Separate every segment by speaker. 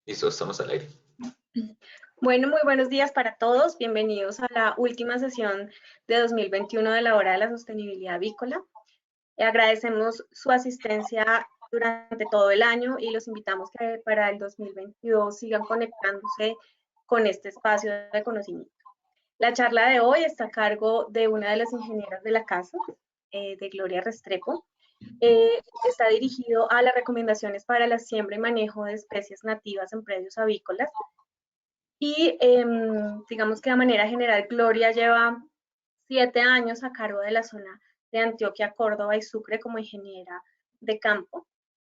Speaker 1: Listo, estamos al aire.
Speaker 2: Bueno, muy buenos días para todos. Bienvenidos a la última sesión de 2021 de la Hora de la Sostenibilidad Avícola. Agradecemos su asistencia durante todo el año y los invitamos que para el 2022 sigan conectándose con este espacio de conocimiento. La charla de hoy está a cargo de una de las ingenieras de la casa, de Gloria Restrepo. Está dirigido a las recomendaciones para la siembra y manejo de especies nativas en predios avícolas. Y digamos que de manera general, Gloria lleva 7 años a cargo de la zona de Antioquia, Córdoba y Sucre como ingeniera de campo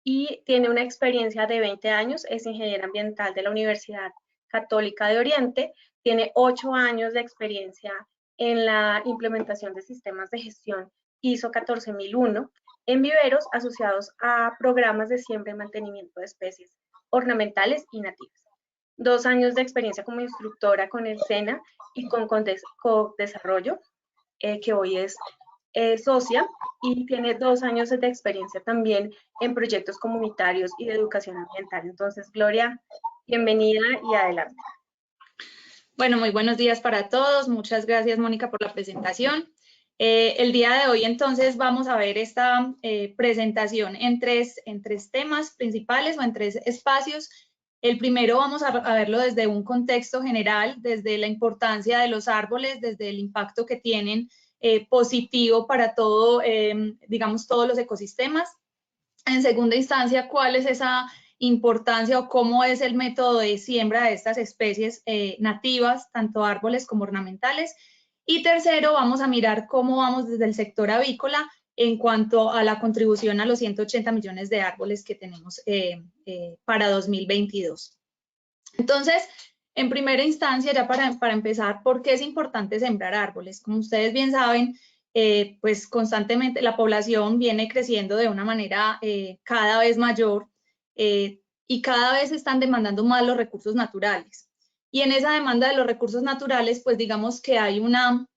Speaker 2: y tiene una experiencia de 20 años, es ingeniera ambiental de la Universidad Católica de Oriente, tiene 8 años de experiencia en la implementación de sistemas de gestión ISO 14001 en viveros asociados a programas de siembra y mantenimiento de especies ornamentales y nativas. 2 años de experiencia como instructora con el SENA y con Codesarrollo, que hoy es socia, y tiene 2 años de experiencia también en proyectos comunitarios y de educación ambiental. Entonces, Gloria, bienvenida y adelante.
Speaker 3: Bueno, muy buenos días para todos. Muchas gracias, Mónica, por la presentación. El día de hoy, entonces, vamos a ver esta presentación en tres temas principales o en 3 espacios. El primero vamos a verlo desde un contexto general, desde la importancia de los árboles, desde el impacto que tienen positivo para todo, digamos, todos los ecosistemas. En segunda instancia, ¿cuál es esa importancia o cómo es el método de siembra de estas especies nativas, tanto árboles como ornamentales? Y tercero, vamos a mirar cómo vamos desde el sector avícola en cuanto a la contribución a los 180 millones de árboles que tenemos para 2022. Entonces, en primera instancia, ya para empezar, ¿por qué es importante sembrar árboles? Como ustedes bien saben, pues constantemente la población viene creciendo de una manera cada vez mayor y cada vez están demandando más los recursos naturales. Y en esa demanda de los recursos naturales, pues digamos que hay una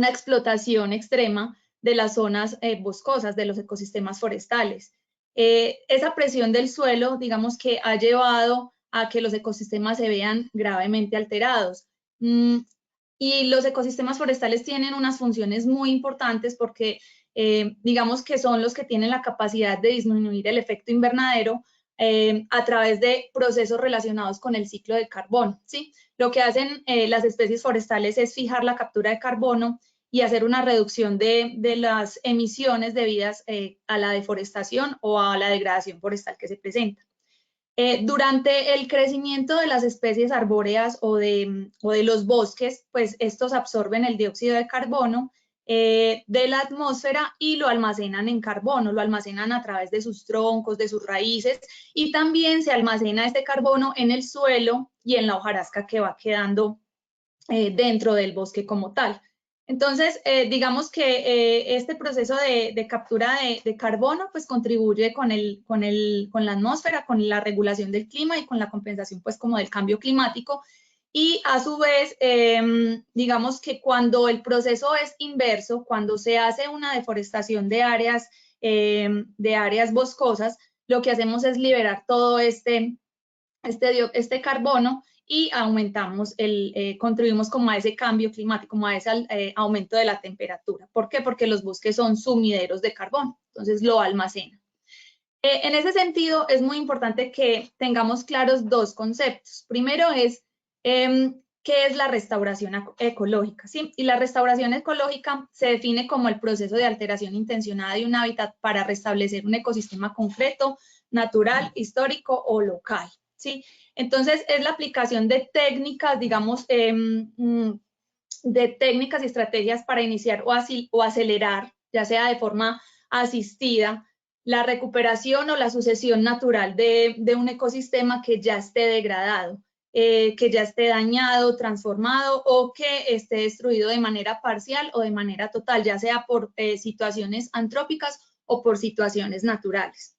Speaker 3: explotación extrema de las zonas boscosas, de los ecosistemas forestales. Esa presión del suelo, digamos que ha llevado a que los ecosistemas se vean gravemente alterados. Y los ecosistemas forestales tienen unas funciones muy importantes porque digamos que son los que tienen la capacidad de disminuir el efecto invernadero a través de procesos relacionados con el ciclo del carbono, ¿sí? Lo que hacen las especies forestales es fijar la captura de carbono y hacer una reducción de las emisiones debidas a la deforestación o a la degradación forestal que se presenta. Durante el crecimiento de las especies arbóreas o de los bosques, pues estos absorben el dióxido de carbono de la atmósfera y lo almacenan en carbono, lo almacenan a través de sus troncos, de sus raíces, y también se almacena este carbono en el suelo y en la hojarasca que va quedando dentro del bosque como tal. Entonces, digamos que este proceso de captura de carbono pues contribuye con la atmósfera, con la regulación del clima y con la compensación pues como del cambio climático. Y a su vez, digamos que cuando el proceso es inverso, cuando se hace una deforestación de áreas boscosas, lo que hacemos es liberar todo este carbono y aumentamos contribuimos como a ese cambio climático, como a ese aumento de la temperatura. ¿Por qué? Porque los bosques son sumideros de carbono, entonces lo almacenan. En ese sentido, es muy importante que tengamos claros 2 conceptos. Primero es, ¿qué es la restauración ecológica? ¿Sí? Y la restauración ecológica se define como el proceso de alteración intencionada de un hábitat para restablecer un ecosistema concreto, natural, histórico o local, ¿sí? Entonces, es la aplicación de técnicas, digamos, de técnicas y estrategias para iniciar o acelerar, ya sea de forma asistida, la recuperación o la sucesión natural de un ecosistema que ya esté degradado, que ya esté dañado, transformado o que esté destruido de manera parcial o de manera total, ya sea por situaciones antrópicas o por situaciones naturales.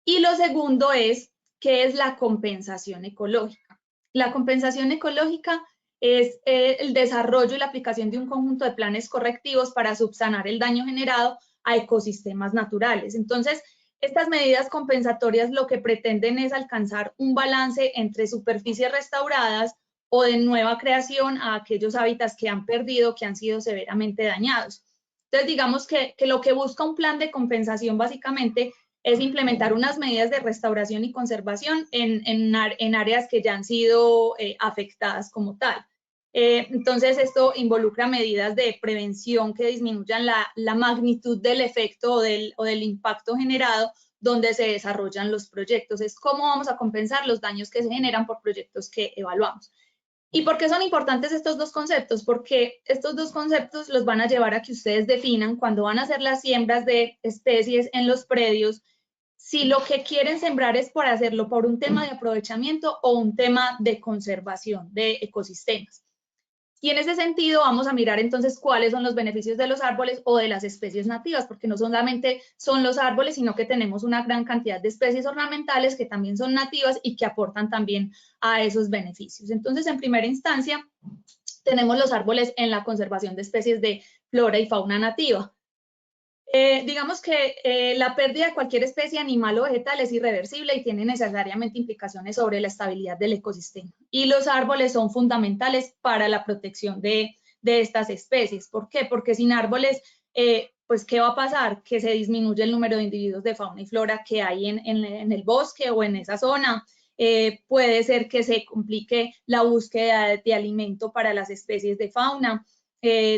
Speaker 3: Y lo segundo es, ¿qué es la compensación ecológica? La compensación ecológica es el desarrollo y la aplicación de un conjunto de planes correctivos para subsanar el daño generado a ecosistemas naturales. Entonces, Estas medidas compensatorias lo que pretenden es alcanzar un balance entre superficies restauradas o de nueva creación a aquellos hábitats que han perdido, que han sido severamente dañados. Entonces, digamos que lo que busca un plan de compensación básicamente es implementar unas medidas de restauración y conservación en áreas que ya han sido afectadas como tal. Entonces, esto involucra medidas de prevención que disminuyan la magnitud del efecto o del impacto generado donde se desarrollan los proyectos. Es cómo vamos a compensar los daños que se generan por proyectos que evaluamos. ¿Y por qué son importantes estos dos conceptos? Porque estos dos conceptos los van a llevar a que ustedes definan cuando van a hacer las siembras de especies en los predios, si lo que quieren sembrar es por hacerlo por un tema de aprovechamiento o un tema de conservación de ecosistemas. Y en ese sentido vamos a mirar entonces cuáles son los beneficios de los árboles o de las especies nativas, porque no solamente son los árboles, sino que tenemos una gran cantidad de especies ornamentales que también son nativas y que aportan también a esos beneficios. Entonces, en primera instancia, tenemos los árboles en la conservación de especies de flora y fauna nativa. Digamos que la pérdida de cualquier especie animal o vegetal es irreversible y tiene necesariamente implicaciones sobre la estabilidad del ecosistema. Y los árboles son fundamentales para la protección de estas especies. ¿Por qué? Porque sin árboles, pues, ¿qué va a pasar? Que se disminuye el número de individuos de fauna y flora que hay en el bosque o en esa zona. Puede ser que se complique la búsqueda de alimento para las especies de fauna.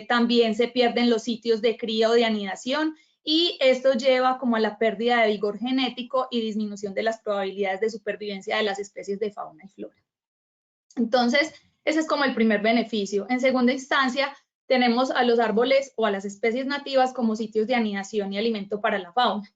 Speaker 3: También se pierden los sitios de cría o de anidación y esto lleva como a la pérdida de vigor genético y disminución de las probabilidades de supervivencia de las especies de fauna y flora. Entonces, ese es como el primer beneficio. En segunda instancia, tenemos a los árboles o a las especies nativas como sitios de anidación y alimento para la fauna.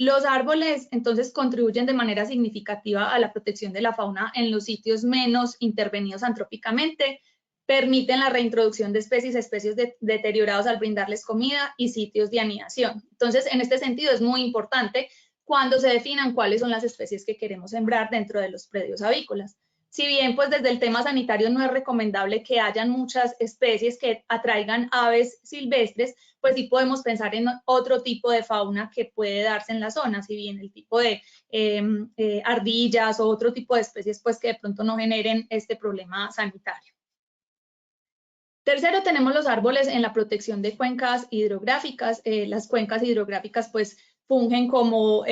Speaker 3: Los árboles entonces contribuyen de manera significativa a la protección de la fauna en los sitios menos intervenidos antrópicamente, permiten la reintroducción de especies deterioradas al brindarles comida y sitios de anidación. Entonces, en este sentido es muy importante cuando se definan cuáles son las especies que queremos sembrar dentro de los predios avícolas. Si bien, pues desde el tema sanitario no es recomendable que hayan muchas especies que atraigan aves silvestres, pues sí podemos pensar en otro tipo de fauna que puede darse en la zona, si bien el tipo de ardillas o otro tipo de especies, pues que de pronto no generen este problema sanitario. Tercero, tenemos los árboles en la protección de cuencas hidrográficas. Las cuencas hidrográficas pues fungen como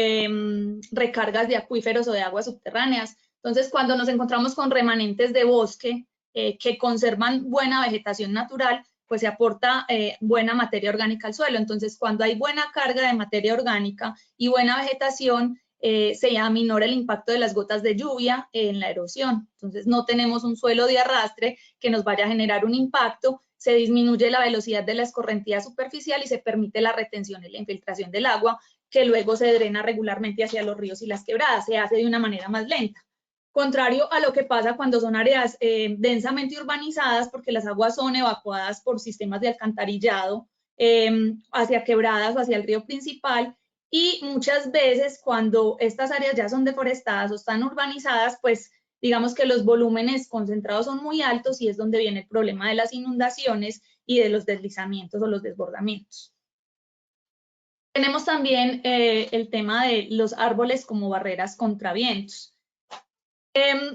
Speaker 3: recargas de acuíferos o de aguas subterráneas. Entonces, cuando nos encontramos con remanentes de bosque que conservan buena vegetación natural, pues se aporta buena materia orgánica al suelo. Entonces, cuando hay buena carga de materia orgánica y buena vegetación, se aminora el impacto de las gotas de lluvia en la erosión. Entonces, no tenemos un suelo de arrastre que nos vaya a generar un impacto, se disminuye la velocidad de la escorrentía superficial y se permite la retención y la infiltración del agua, que luego se drena regularmente hacia los ríos y las quebradas. Se hace de una manera más lenta. Contrario a lo que pasa cuando son áreas densamente urbanizadas, porque las aguas son evacuadas por sistemas de alcantarillado hacia quebradas o hacia el río principal, y muchas veces cuando estas áreas ya son deforestadas o están urbanizadas, pues digamos que los volúmenes concentrados son muy altos y es donde viene el problema de las inundaciones y de los deslizamientos o los desbordamientos. Tenemos también el tema de los árboles como barreras contra vientos.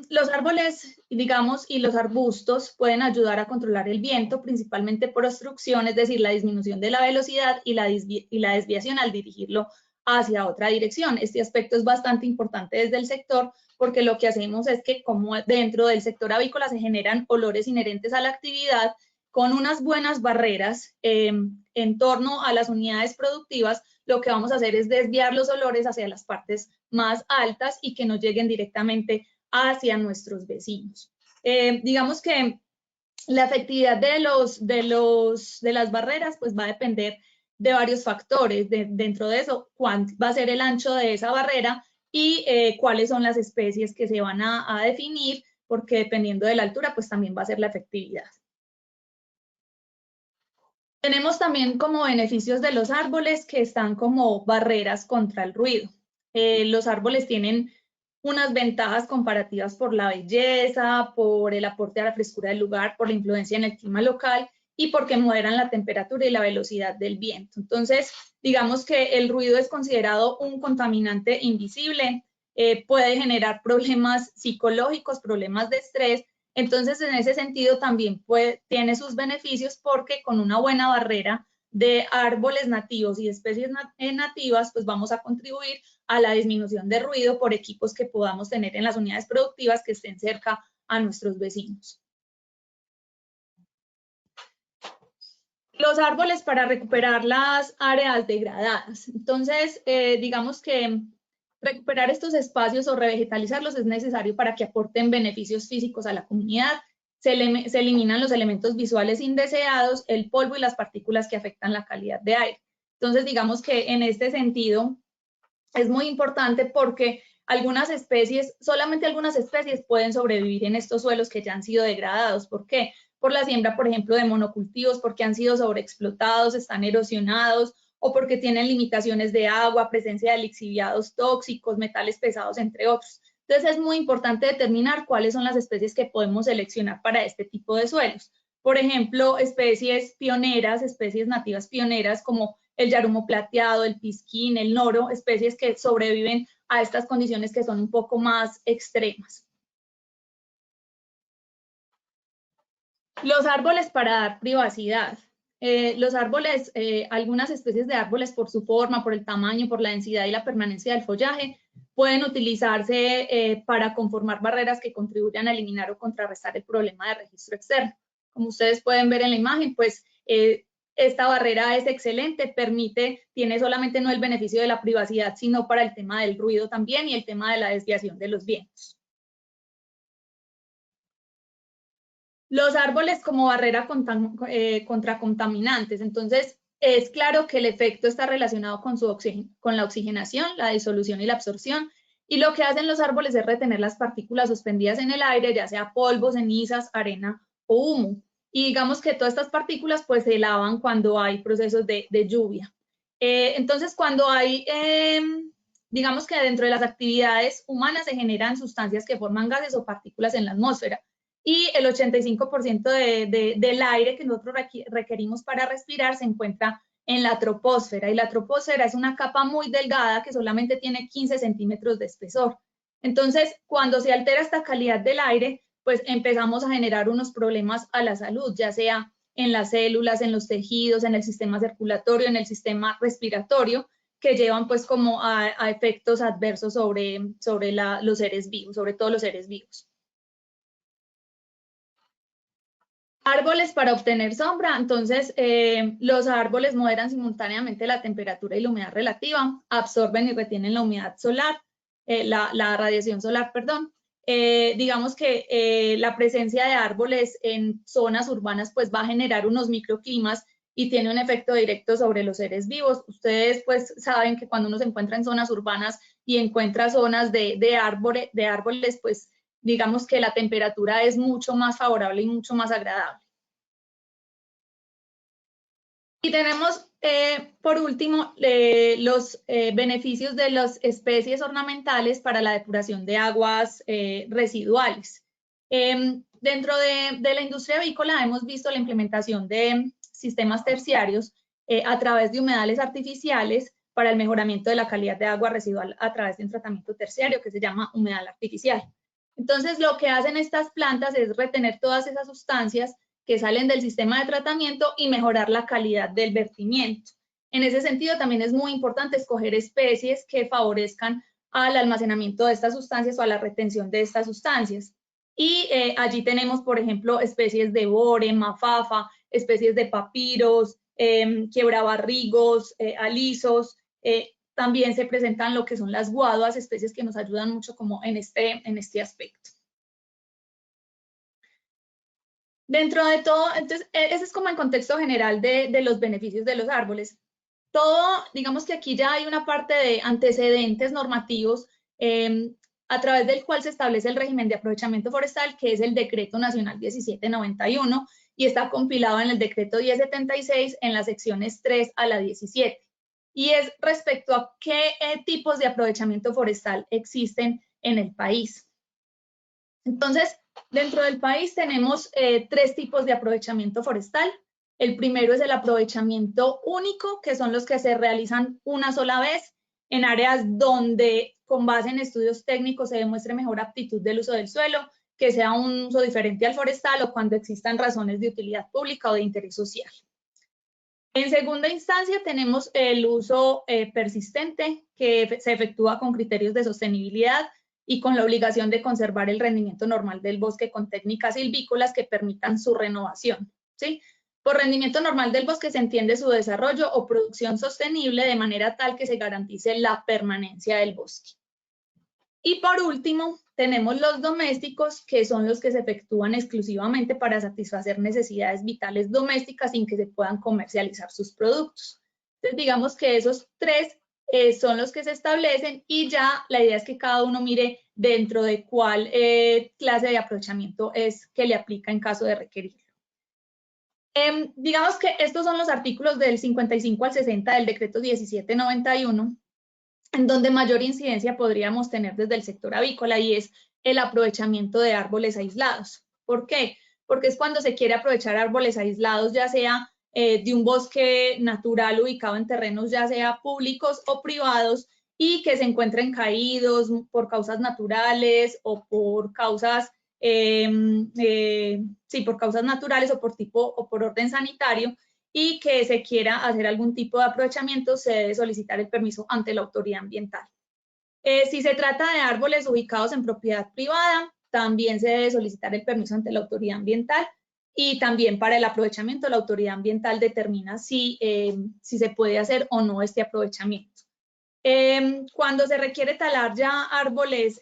Speaker 3: Los árboles, digamos, y los arbustos pueden ayudar a controlar el viento, principalmente por obstrucción, es decir, la disminución de la velocidad y la desviación al dirigirlo hacia otra dirección. Este aspecto es bastante importante desde el sector, porque lo que hacemos es que como dentro del sector avícola se generan olores inherentes a la actividad, con unas buenas barreras en torno a las unidades productivas, lo que vamos a hacer es desviar los olores hacia las partes más altas y que no lleguen directamente hacia nuestros vecinos. Digamos que la efectividad de las barreras pues va a depender de varios factores. Dentro de eso, cuánto va a ser el ancho de esa barrera y cuáles son las especies que se van a definir, porque dependiendo de la altura pues también va a ser la efectividad. Tenemos también como beneficios de los árboles que están como barreras contra el ruido. Los árboles tienen unas ventajas comparativas por la belleza, por el aporte a la frescura del lugar, por la influencia en el clima local y porque moderan la temperatura y la velocidad del viento. Entonces, digamos que el ruido es considerado un contaminante invisible, puede generar problemas psicológicos, problemas de estrés. Entonces, en ese sentido también tiene sus beneficios porque con una buena barrera de árboles nativos y especies nativas, pues vamos a contribuir a la disminución de ruido por equipos que podamos tener en las unidades productivas que estén cerca a nuestros vecinos. Los árboles para recuperar las áreas degradadas. Entonces, digamos que recuperar estos espacios o revegetalizarlos es necesario para que aporten beneficios físicos a la comunidad. Se eliminan los elementos visuales indeseados, el polvo y las partículas que afectan la calidad de aire. Entonces, digamos que en este sentido es muy importante porque solamente algunas especies pueden sobrevivir en estos suelos que ya han sido degradados. ¿Por qué? Por la siembra, por ejemplo, de monocultivos, porque han sido sobreexplotados, están erosionados, o porque tienen limitaciones de agua, presencia de lixiviados tóxicos, metales pesados, entre otros. Entonces es muy importante determinar cuáles son las especies que podemos seleccionar para este tipo de suelos. Por ejemplo, especies pioneras, especies nativas pioneras como el yarumo plateado, el pisquín, el noro, especies que sobreviven a estas condiciones que son un poco más extremas. Los árboles para dar privacidad. Los árboles, algunas especies de árboles por su forma, por el tamaño, por la densidad y la permanencia del follaje, pueden utilizarse para conformar barreras que contribuyan a eliminar o contrarrestar el problema de registro externo. Como ustedes pueden ver en la imagen, pues esta barrera es excelente, tiene solamente no el beneficio de la privacidad, sino para el tema del ruido también y el tema de la desviación de los vientos. Los árboles como barrera contra contaminantes. Entonces, es claro que el efecto está relacionado con la oxigenación, la disolución y la absorción. Y lo que hacen los árboles es retener las partículas suspendidas en el aire, ya sea polvo, cenizas, arena o humo. Y digamos que todas estas partículas pues se lavan cuando hay procesos de lluvia. Entonces, cuando hay, digamos que dentro de las actividades humanas se generan sustancias que forman gases o partículas en la atmósfera. Y el 85% del aire que nosotros requerimos para respirar se encuentra en la troposfera. Y la troposfera es una capa muy delgada que solamente tiene 15 centímetros de espesor. Entonces, cuando se altera esta calidad del aire, pues empezamos a generar unos problemas a la salud, ya sea en las células, en los tejidos, en el sistema circulatorio, en el sistema respiratorio, que llevan pues como a efectos adversos sobre los seres vivos, sobre todo los seres vivos. Árboles para obtener sombra. Entonces, los árboles moderan simultáneamente la temperatura y la humedad relativa, absorben y retienen la humedad solar, la radiación solar, perdón. Digamos que la presencia de árboles en zonas urbanas pues va a generar unos microclimas y tiene un efecto directo sobre los seres vivos. Ustedes pues saben que cuando uno se encuentra en zonas urbanas y encuentra zonas de árboles, pues digamos que la temperatura es mucho más favorable y mucho más agradable. Y tenemos, por último, los beneficios de las especies ornamentales para la depuración de aguas residuales. Dentro de la industria avícola hemos visto la implementación de sistemas terciarios a través de humedales artificiales para el mejoramiento de la calidad de agua residual a través de un tratamiento terciario que se llama humedal artificial. Entonces, lo que hacen estas plantas es retener todas esas sustancias que salen del sistema de tratamiento y mejorar la calidad del vertimiento. En ese sentido, también es muy importante escoger especies que favorezcan al almacenamiento de estas sustancias o a la retención de estas sustancias. Y allí tenemos, por ejemplo, especies de bore, mafafa, especies de papiros, quiebrabarrigos, alisos. También se presentan lo que son las guaduas, especies que nos ayudan mucho como en este aspecto. Dentro de todo, entonces, ese es como el contexto general de los beneficios de los árboles. Todo, digamos que aquí ya hay una parte de antecedentes normativos a través del cual se establece el régimen de aprovechamiento forestal, que es el Decreto Nacional 1791, y está compilado en el Decreto 1076 en las secciones 3 a la 17. Y es respecto a qué tipos de aprovechamiento forestal existen en el país. Entonces, dentro del país tenemos 3 tipos de aprovechamiento forestal. El primero es el aprovechamiento único, que son los que se realizan una sola vez en áreas donde, con base en estudios técnicos, se demuestre mejor aptitud del uso del suelo, que sea un uso diferente al forestal o cuando existan razones de utilidad pública o de interés social. En segunda instancia tenemos el uso persistente, que se efectúa con criterios de sostenibilidad y con la obligación de conservar el rendimiento normal del bosque con técnicas silvícolas que permitan su renovación, ¿sí? Por rendimiento normal del bosque se entiende su desarrollo o producción sostenible de manera tal que se garantice la permanencia del bosque. Y por último, tenemos los domésticos, que son los que se efectúan exclusivamente para satisfacer necesidades vitales domésticas sin que se puedan comercializar sus productos. Entonces, digamos que esos tres son los que se establecen y ya la idea es que cada uno mire dentro de cuál clase de aprovechamiento es que le aplica en caso de requerirlo. Digamos que estos son los artículos del 55 al 60 del decreto 1791, en donde mayor incidencia podríamos tener desde el sector avícola, y es el aprovechamiento de árboles aislados. ¿Por qué? Porque es cuando se quiere aprovechar árboles aislados, ya sea de un bosque natural ubicado en terrenos ya sea públicos o privados, y que se encuentren caídos por causas naturales o por causas, por causas naturales o por tipo o por orden sanitario, y que se quiera hacer algún tipo de aprovechamiento, se debe solicitar el permiso ante la autoridad ambiental. Si se trata de árboles ubicados en propiedad privada, también se debe solicitar el permiso ante la autoridad ambiental, y también para el aprovechamiento la autoridad ambiental determina si se puede hacer o no este aprovechamiento. Cuando se requiere talar ya árboles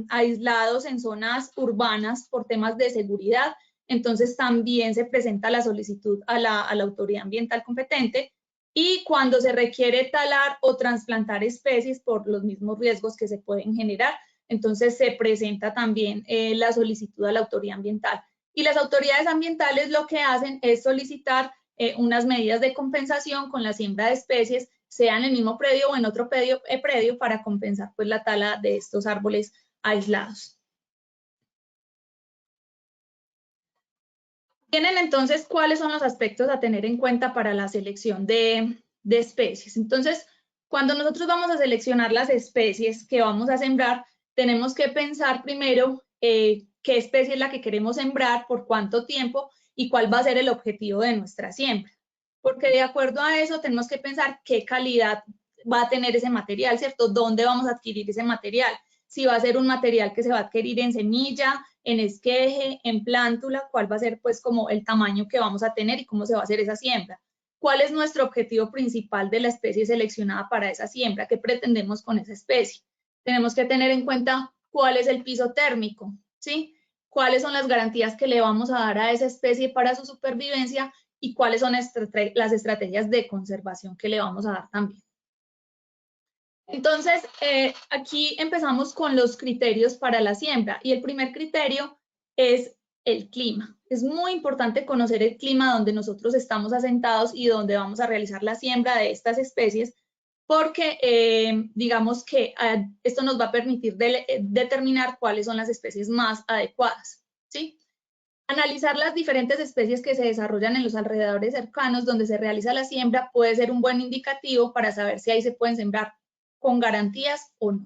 Speaker 3: aislados en zonas urbanas por temas de seguridad, entonces también se presenta la solicitud a la autoridad ambiental competente. Y cuando se requiere talar o trasplantar especies por los mismos riesgos que se pueden generar, entonces se presenta también la solicitud a la autoridad ambiental. Y las autoridades ambientales lo que hacen es solicitar unas medidas de compensación con la siembra de especies, sea en el mismo predio o en otro predio para compensar pues la tala de estos árboles aislados. Tienen entonces cuáles son los aspectos a tener en cuenta para la selección de especies. Entonces, cuando nosotros vamos a seleccionar las especies que vamos a sembrar, tenemos que pensar primero qué especie es la que queremos sembrar, por cuánto tiempo y cuál va a ser el objetivo de nuestra siembra. Porque de acuerdo a eso tenemos que pensar qué calidad va a tener ese material, ¿cierto? ¿Dónde vamos a adquirir ese material? Si va a ser un material que se va a adquirir en semilla, en esqueje, en plántula, cuál va a ser pues como el tamaño que vamos a tener y cómo se va a hacer esa siembra. ¿Cuál es nuestro objetivo principal de la especie seleccionada para esa siembra? ¿Qué pretendemos con esa especie? Tenemos que tener en cuenta cuál es el piso térmico, ¿sí? ¿Cuáles son las garantías que le vamos a dar a esa especie para su supervivencia? Y cuáles son las estrategias de conservación que le vamos a dar también. Entonces, aquí empezamos con los criterios para la siembra, y el primer criterio es el clima. Es muy importante conocer el clima donde nosotros estamos asentados y donde vamos a realizar la siembra de estas especies, porque digamos que esto nos va a permitir determinar cuáles son las especies más adecuadas, ¿sí? Analizar las diferentes especies que se desarrollan en los alrededores cercanos donde se realiza la siembra puede ser un buen indicativo para saber si ahí se pueden sembrar con garantías o no.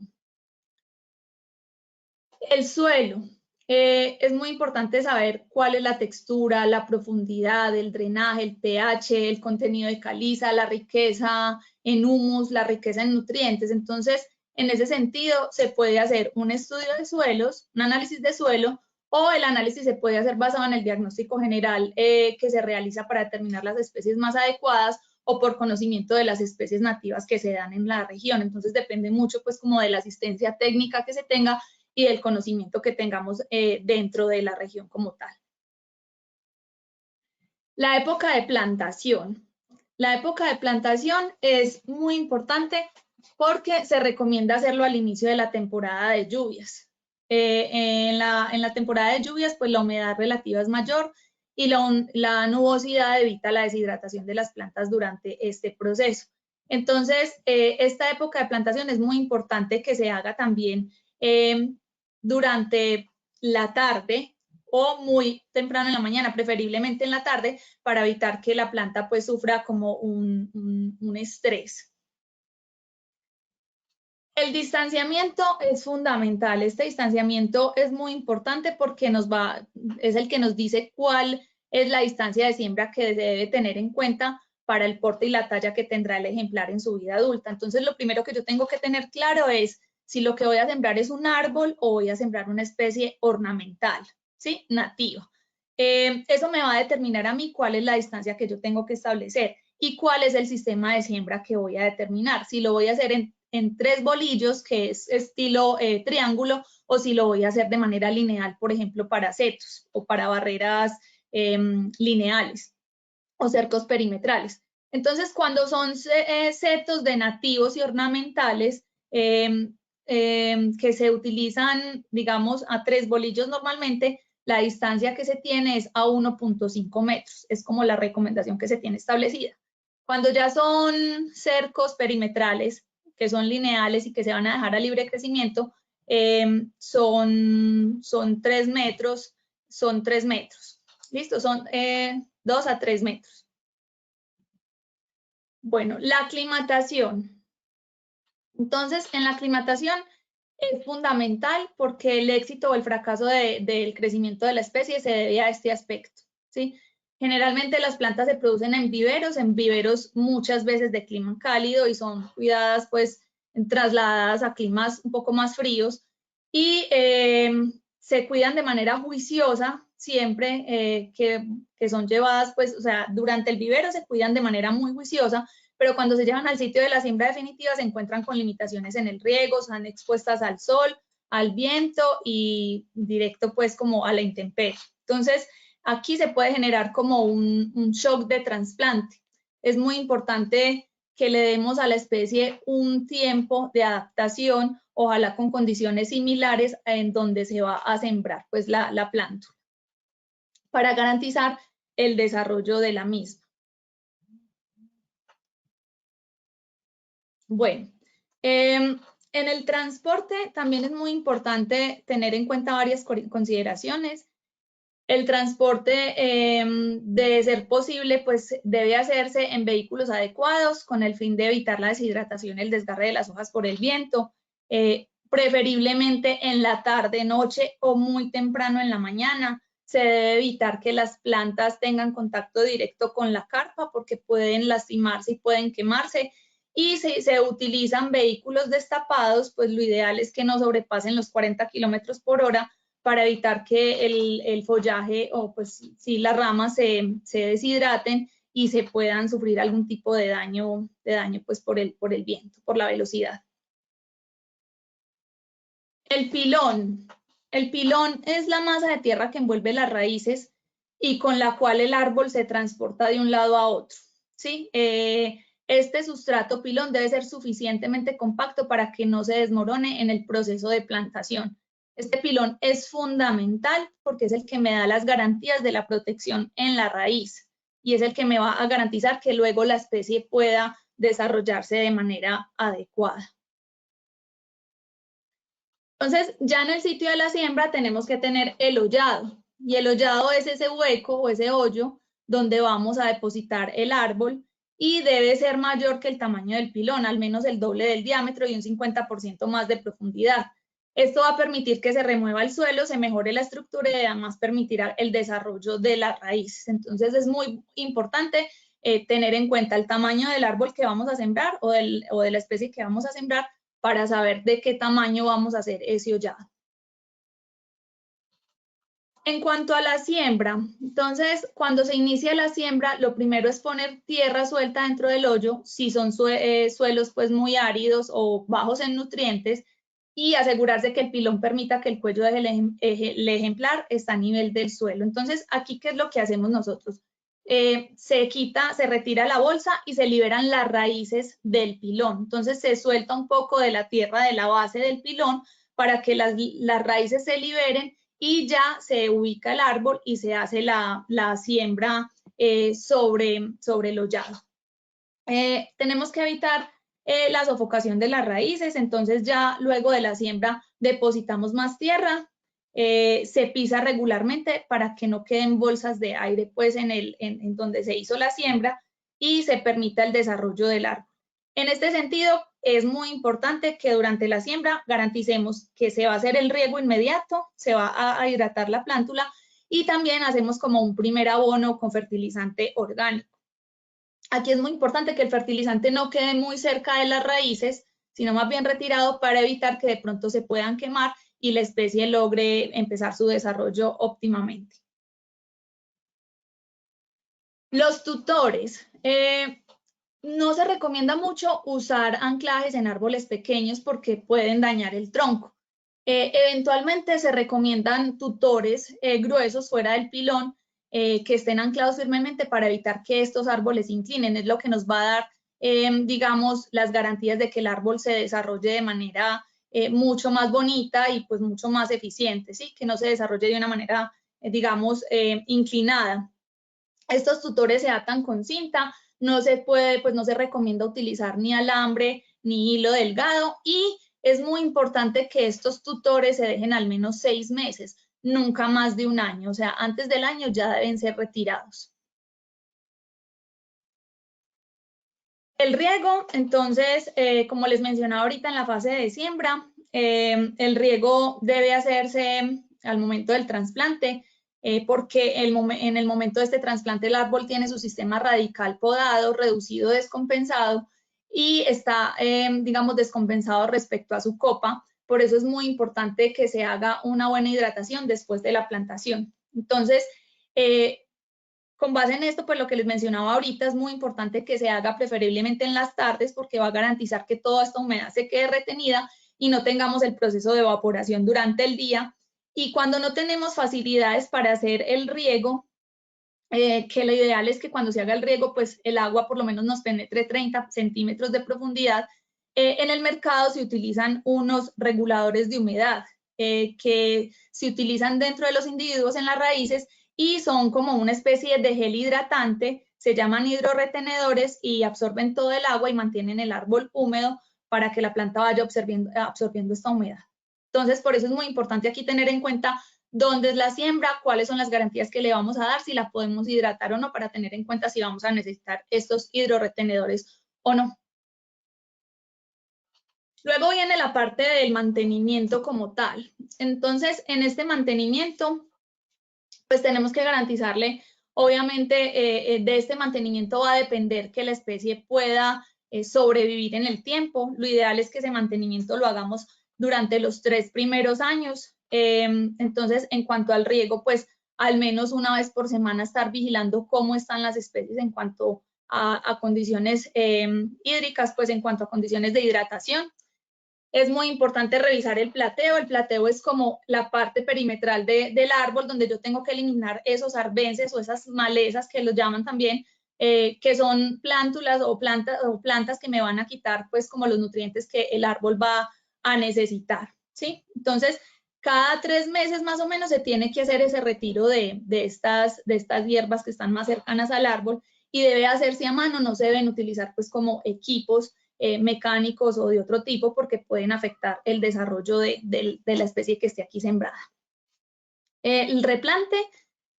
Speaker 3: El suelo. Es muy importante saber cuál es la textura, la profundidad, el drenaje, el pH, el contenido de caliza, la riqueza en humus, la riqueza en nutrientes. Entonces, en ese sentido, se puede hacer un estudio de suelos, un análisis de suelo, o el análisis se puede hacer basado en el diagnóstico general que se realiza para determinar las especies más adecuadas, o por conocimiento de las especies nativas que se dan en la región. Entonces depende mucho pues como de la asistencia técnica que se tenga y del conocimiento que tengamos dentro de la región como tal. La época de plantación. La época de plantación es muy importante porque se recomienda hacerlo al inicio de la temporada de lluvias. En la temporada de lluvias, pues la humedad relativa es mayor y la nubosidad evita la deshidratación de las plantas durante este proceso. Entonces, esta época de plantación es muy importante que se haga también durante la tarde o muy temprano en la mañana, preferiblemente en la tarde, para evitar que la planta pues sufra como un estrés. El distanciamiento es fundamental. Este distanciamiento es muy importante porque es el que nos dice cuál es la distancia de siembra que se debe tener en cuenta para el porte y la talla que tendrá el ejemplar en su vida adulta. Entonces, lo primero que yo tengo que tener claro es si lo que voy a sembrar es un árbol o voy a sembrar una especie ornamental, ¿sí? Nativa. Eso me va a determinar a mí cuál es la distancia que yo tengo que establecer y cuál es el sistema de siembra que voy a determinar. Si lo voy a hacer en 3 bolillos, que es estilo triángulo, o si lo voy a hacer de manera lineal, por ejemplo, para setos o para barreras lineales o cercos perimetrales. Entonces, cuando son setos de nativos y ornamentales, que se utilizan, digamos, a 3 bolillos normalmente, la distancia que se tiene es a 1.5 metros. Es como la recomendación que se tiene establecida. Cuando ya son cercos perimetrales, que son lineales y que se van a dejar a libre crecimiento, son 3 metros, ¿Listo? Son 2 a 3 metros. Bueno, la aclimatación. Entonces, en la aclimatación es fundamental porque el éxito o el fracaso del crecimiento de la especie se debe a este aspecto, ¿sí? Generalmente las plantas se producen en viveros muchas veces de clima cálido y son cuidadas, pues, trasladadas a climas un poco más fríos y se cuidan de manera juiciosa siempre que son llevadas, pues, o sea, durante el vivero se cuidan de manera muy juiciosa, pero cuando se llevan al sitio de la siembra definitiva se encuentran con limitaciones en el riego, están expuestas al sol, al viento y directo, pues, como a la intemperie. Entonces, aquí se puede generar como un shock de trasplante. Es muy importante que le demos a la especie un tiempo de adaptación, ojalá con condiciones similares en donde se va a sembrar pues la planta, para garantizar el desarrollo de la misma. Bueno, en el transporte también es muy importante tener en cuenta varias consideraciones. El transporte, de ser posible, pues debe hacerse en vehículos adecuados con el fin de evitar la deshidratación y el desgarre de las hojas por el viento, preferiblemente en la tarde, noche o muy temprano en la mañana. Se debe evitar que las plantas tengan contacto directo con la carpa porque pueden lastimarse y pueden quemarse. Y si se utilizan vehículos destapados, pues lo ideal es que no sobrepasen los 40 kilómetros por hora para evitar que el follaje o pues sí las ramas se deshidraten y se puedan sufrir algún tipo de daño pues por el viento, por la velocidad. El pilón. El pilón es la masa de tierra que envuelve las raíces y con la cual el árbol se transporta de un lado a otro, ¿sí? Este sustrato pilón debe ser suficientemente compacto para que no se desmorone en el proceso de plantación. Este pilón es fundamental porque es el que me da las garantías de la protección en la raíz y es el que me va a garantizar que luego la especie pueda desarrollarse de manera adecuada. Entonces, ya en el sitio de la siembra tenemos que tener el hollado y el hollado es ese hueco o ese hoyo donde vamos a depositar el árbol y debe ser mayor que el tamaño del pilón, al menos el doble del diámetro y un 50% más de profundidad. Esto va a permitir que se remueva el suelo, se mejore la estructura y además permitirá el desarrollo de las raíces. Entonces es muy importante tener en cuenta el tamaño del árbol que vamos a sembrar o de la especie que vamos a sembrar para saber de qué tamaño vamos a hacer ese hollado. En cuanto a la siembra, entonces, cuando se inicia la siembra, lo primero es poner tierra suelta dentro del hoyo, si son suelos pues muy áridos o bajos en nutrientes, y asegurarse que el pilón permita que el cuello del ejemplar está a nivel del suelo. Entonces, aquí, ¿qué es lo que hacemos nosotros? Se retira la bolsa y se liberan las raíces del pilón. Entonces, se suelta un poco de la tierra de la base del pilón para que las raíces se liberen y ya se ubica el árbol y se hace la siembra sobre el hollado. Tenemos que evitar la sofocación de las raíces, entonces ya luego de la siembra depositamos más tierra se pisa regularmente para que no queden bolsas de aire pues en donde se hizo la siembra y se permita el desarrollo del árbol. En este sentido, es muy importante que durante la siembra garanticemos que se va a hacer el riego inmediato, se va a hidratar la plántula y también hacemos como un primer abono con fertilizante orgánico. Aquí es muy importante que el fertilizante no quede muy cerca de las raíces, sino más bien retirado para evitar que de pronto se puedan quemar y la especie logre empezar su desarrollo óptimamente. Los tutores. No se recomienda mucho usar anclajes en árboles pequeños porque pueden dañar el tronco. Eventualmente se recomiendan tutores gruesos fuera del pilón que estén anclados firmemente para evitar que estos árboles se inclinen. Es lo que nos va a dar, digamos, las garantías de que el árbol se desarrolle de manera mucho más bonita y pues mucho más eficiente, ¿sí? Que no se desarrolle de una manera, digamos, inclinada. Estos tutores se atan con cinta, no se puede, pues no se recomienda utilizar ni alambre ni hilo delgado y es muy importante que estos tutores se dejen al menos 6 meses, nunca más de un año, o sea, antes del año ya deben ser retirados. El riego, entonces, como les mencionaba ahorita en la fase de siembra, el riego debe hacerse al momento del trasplante, porque en el momento de este trasplante el árbol tiene su sistema radical podado, reducido, descompensado y está, digamos, descompensado respecto a su copa. Por eso es muy importante que se haga una buena hidratación después de la plantación. Entonces, con base en esto, pues lo que les mencionaba ahorita, es muy importante que se haga preferiblemente en las tardes porque va a garantizar que toda esta humedad se quede retenida y no tengamos el proceso de evaporación durante el día. Y cuando no tenemos facilidades para hacer el riego, que lo ideal es que cuando se haga el riego, pues el agua por lo menos nos penetre 30 centímetros de profundidad. En el mercado se utilizan unos reguladores de humedad que se utilizan dentro de los individuos en las raíces y son como una especie de gel hidratante, se llaman hidroretenedores y absorben todo el agua y mantienen el árbol húmedo para que la planta vaya absorbiendo esta humedad. Entonces, por eso es muy importante aquí tener en cuenta dónde es la siembra, cuáles son las garantías que le vamos a dar, si la podemos hidratar o no, para tener en cuenta si vamos a necesitar estos hidroretenedores o no. Luego viene la parte del mantenimiento como tal. Entonces, en este mantenimiento, pues tenemos que garantizarle, obviamente, de este mantenimiento va a depender que la especie pueda sobrevivir en el tiempo. Lo ideal es que ese mantenimiento lo hagamos durante los 3 primeros años. Entonces, en cuanto al riego, pues al menos una vez por semana estar vigilando cómo están las especies en cuanto a condiciones hídricas, pues en cuanto a condiciones de hidratación. Es muy importante revisar el plateo. El plateo es como la parte perimetral del árbol donde yo tengo que eliminar esos arbences o esas malezas que los llaman también, que son plántulas o plantas que me van a quitar pues como los nutrientes que el árbol va a necesitar, ¿sí? Entonces, cada 3 meses más o menos se tiene que hacer ese retiro de estas hierbas que están más cercanas al árbol y debe hacerse a mano, no se deben utilizar pues como equipos mecánicos o de otro tipo porque pueden afectar el desarrollo de la especie que esté aquí sembrada. El replante,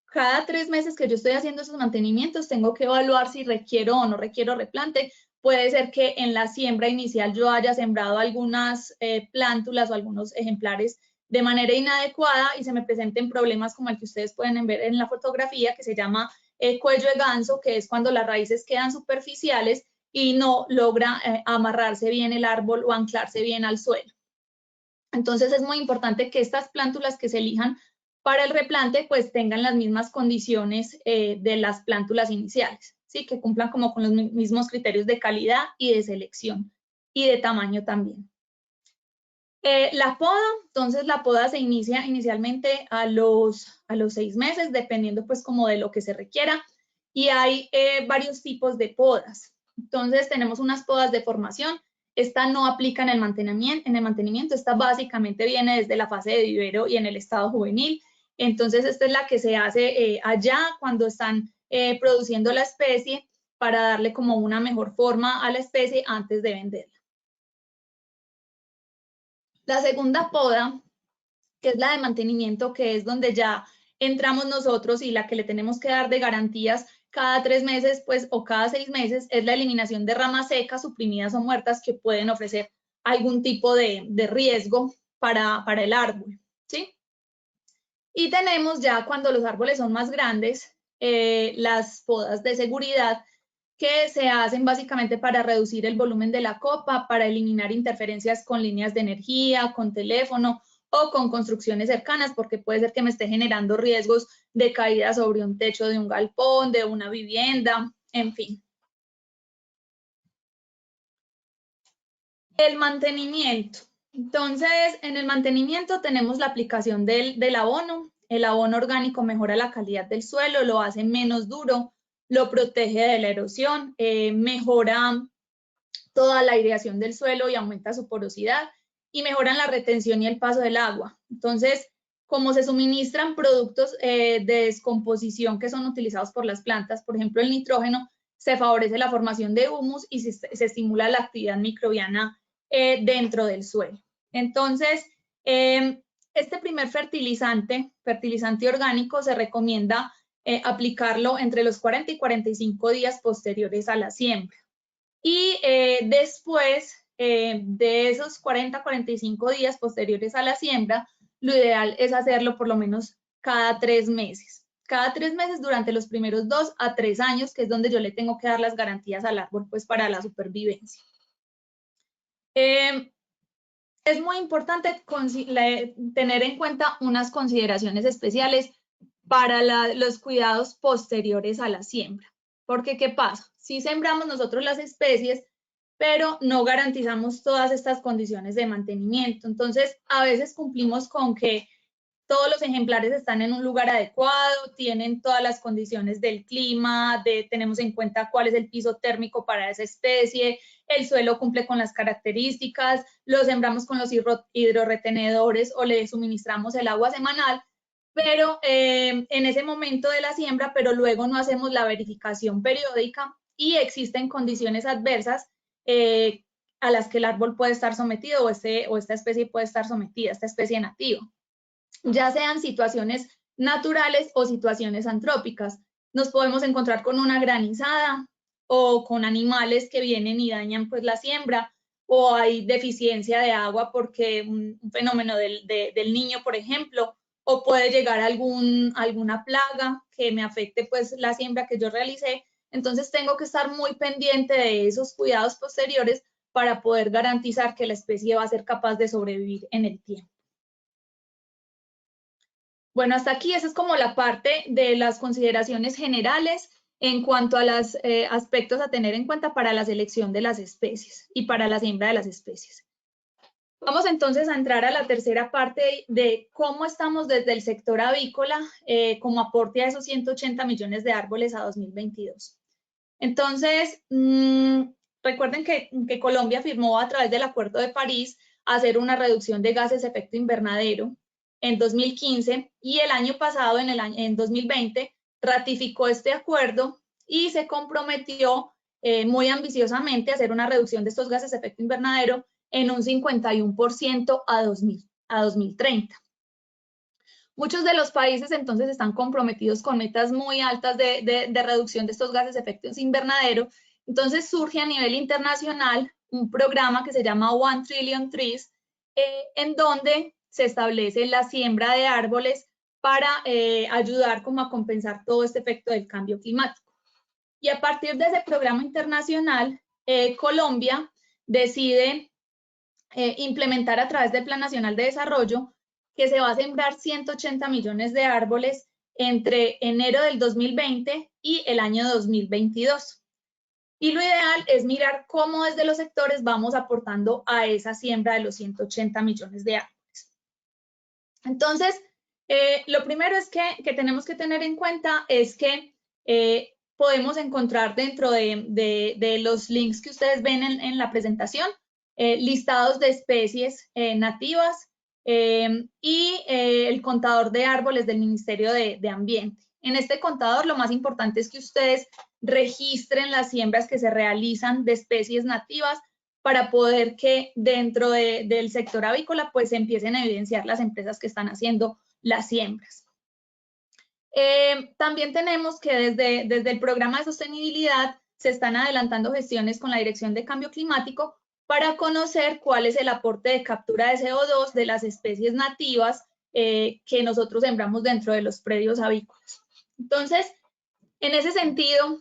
Speaker 3: cada 3 meses que yo estoy haciendo esos mantenimientos, tengo que evaluar si requiero o no requiero replante. Puede ser que en la siembra inicial yo haya sembrado algunas plántulas o algunos ejemplares de manera inadecuada y se me presenten problemas como el que ustedes pueden ver en la fotografía, que se llama cuello de ganso, que es cuando las raíces quedan superficiales y no logra amarrarse bien el árbol o anclarse bien al suelo. Entonces es muy importante que estas plántulas que se elijan para el replante pues tengan las mismas condiciones de las plántulas iniciales, ¿sí? Que cumplan como con los mismos criterios de calidad y de selección y de tamaño también. La poda, entonces la poda se inicia inicialmente a los 6 meses, dependiendo pues como de lo que se requiera, y hay varios tipos de podas. Entonces tenemos unas podas de formación, esta no aplica en el mantenimiento, esta básicamente viene desde la fase de vivero y en el estado juvenil. Entonces esta es la que se hace allá cuando están produciendo la especie para darle como una mejor forma a la especie antes de venderla. La segunda poda que es la de mantenimiento, que es donde ya entramos nosotros y la que le tenemos que dar de garantías cada 3 meses, pues, o cada 6 meses, es la eliminación de ramas secas, suprimidas o muertas que pueden ofrecer algún tipo de riesgo para el árbol, ¿sí? Y tenemos ya cuando los árboles son más grandes, las podas de seguridad que se hacen básicamente para reducir el volumen de la copa, para eliminar interferencias con líneas de energía, con teléfono o con construcciones cercanas, porque puede ser que me esté generando riesgos de caída sobre un techo de un galpón, de una vivienda, en fin. El mantenimiento. Entonces, en el mantenimiento tenemos la aplicación del abono. El abono orgánico mejora la calidad del suelo, lo hace menos duro, lo protege de la erosión, mejora toda la aireación del suelo y aumenta su porosidad y mejoran la retención y el paso del agua. Entonces, como se suministran productos de descomposición que son utilizados por las plantas, por ejemplo, el nitrógeno, se favorece la formación de humus y se estimula la actividad microbiana dentro del suelo. Entonces, este primer fertilizante orgánico, se recomienda aplicarlo entre los 40 y 45 días posteriores a la siembra. Y después de esos 40 a 45 días posteriores a la siembra, lo ideal es hacerlo por lo menos cada 3 meses. Cada 3 meses durante los primeros 2 a 3 años, que es donde yo le tengo que dar las garantías al árbol, pues, para la supervivencia. Es muy importante tener en cuenta unas consideraciones especiales para los cuidados posteriores a la siembra. Porque, ¿qué pasa? Si sembramos nosotros las especies, pero no garantizamos todas estas condiciones de mantenimiento. Entonces, a veces cumplimos con que todos los ejemplares están en un lugar adecuado, tienen todas las condiciones del clima, tenemos en cuenta cuál es el piso térmico para esa especie, el suelo cumple con las características, lo sembramos con los hidroretenedores o le suministramos el agua semanal, pero en ese momento de la siembra, pero luego no hacemos la verificación periódica y existen condiciones adversas a las que el árbol puede estar sometido o esta especie puede estar sometida, esta especie nativa, ya sean situaciones naturales o situaciones antrópicas. Nos podemos encontrar con una granizada o con animales que vienen y dañan, pues, la siembra, o hay deficiencia de agua porque un fenómeno del niño, por ejemplo, o puede llegar alguna plaga que me afecte, pues, la siembra que yo realicé. Entonces tengo que estar muy pendiente de esos cuidados posteriores para poder garantizar que la especie va a ser capaz de sobrevivir en el tiempo. Bueno, hasta aquí esa es como la parte de las consideraciones generales en cuanto a los aspectos a tener en cuenta para la selección de las especies y para la siembra de las especies. Vamos entonces a entrar a la tercera parte de cómo estamos desde el sector avícola como aporte a esos 180 millones de árboles a 2022. Entonces, recuerden que Colombia firmó a través del Acuerdo de París hacer una reducción de gases de efecto invernadero en 2015 y el año pasado, en 2020, ratificó este acuerdo y se comprometió muy ambiciosamente a hacer una reducción de estos gases de efecto invernadero en un 51% a 2030. Muchos de los países entonces están comprometidos con metas muy altas de reducción de estos gases de efecto invernadero. Entonces surge a nivel internacional un programa que se llama One Trillion Trees, en donde se establece la siembra de árboles para ayudar como a compensar todo este efecto del cambio climático. Y a partir de ese programa internacional, Colombia decide implementar a través del Plan Nacional de Desarrollo que se va a sembrar 180 millones de árboles entre enero del 2020 y el año 2022. Y lo ideal es mirar cómo desde los sectores vamos aportando a esa siembra de los 180 millones de árboles. Entonces, lo primero es que tenemos que tener en cuenta es que podemos encontrar dentro de los links que ustedes ven en la presentación, listados de especies nativas y el contador de árboles del Ministerio de Ambiente. En este contador lo más importante es que ustedes registren las siembras que se realizan de especies nativas para poder que dentro del sector avícola pues se empiecen a evidenciar las empresas que están haciendo las siembras. También tenemos que desde el programa de sostenibilidad se están adelantando gestiones con la Dirección de Cambio Climático para conocer cuál es el aporte de captura de CO2 de las especies nativas que nosotros sembramos dentro de los predios avícolas. Entonces, en ese sentido,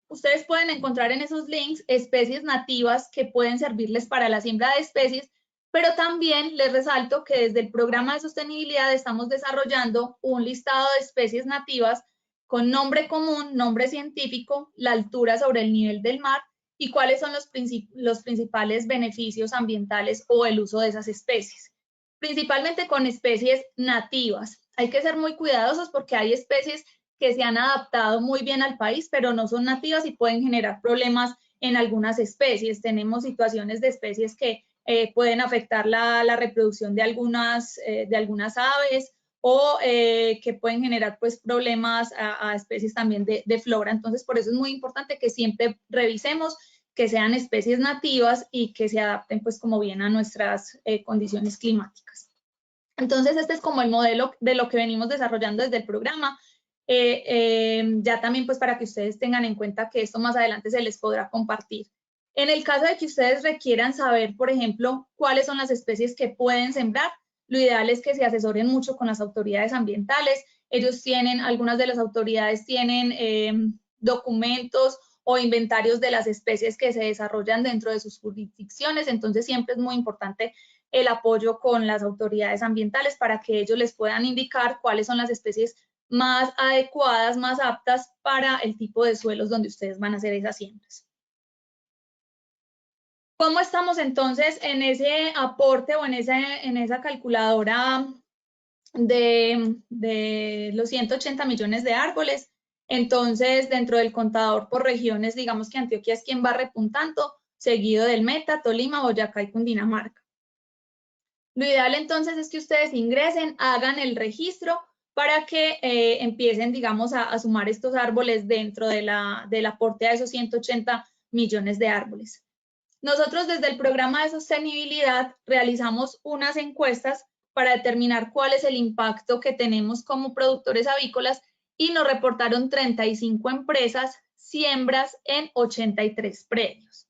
Speaker 3: ustedes pueden encontrar en esos links especies nativas que pueden servirles para la siembra de especies, pero también les resalto que desde el programa de sostenibilidad estamos desarrollando un listado de especies nativas con nombre común, nombre científico, la altura sobre el nivel del mar y cuáles son los principales beneficios ambientales o el uso de esas especies. Principalmente con especies nativas. Hay que ser muy cuidadosos porque hay especies que se han adaptado muy bien al país, pero no son nativas y pueden generar problemas en algunas especies. Tenemos situaciones de especies que pueden afectar la reproducción de algunas aves o que pueden generar pues problemas a especies también de flora. Entonces, por eso es muy importante que siempre revisemos que sean especies nativas y que se adapten pues como bien a nuestras condiciones climáticas. Entonces, este es como el modelo de lo que venimos desarrollando desde el programa. Ya también pues para que ustedes tengan en cuenta que esto más adelante se les podrá compartir. En el caso de que ustedes requieran saber, por ejemplo, cuáles son las especies que pueden sembrar, lo ideal es que se asesoren mucho con las autoridades ambientales. Ellos tienen, algunas de las autoridades tienen documentos o inventarios de las especies que se desarrollan dentro de sus jurisdicciones, entonces siempre es muy importante el apoyo con las autoridades ambientales para que ellos les puedan indicar cuáles son las especies más adecuadas, más aptas para el tipo de suelos donde ustedes van a hacer esas siembras. ¿Cómo estamos entonces en ese aporte o en esa calculadora de los 180 millones de árboles? Entonces, dentro del contador por regiones, digamos que Antioquia es quien va repuntando, seguido del Meta, Tolima, Boyacá y Cundinamarca. Lo ideal entonces es que ustedes ingresen, hagan el registro para que empiecen, digamos, a sumar estos árboles dentro del aporte a esos 180 millones de árboles. Nosotros desde el programa de sostenibilidad realizamos unas encuestas para determinar cuál es el impacto que tenemos como productores avícolas y nos reportaron 35 empresas, siembras en 83 predios.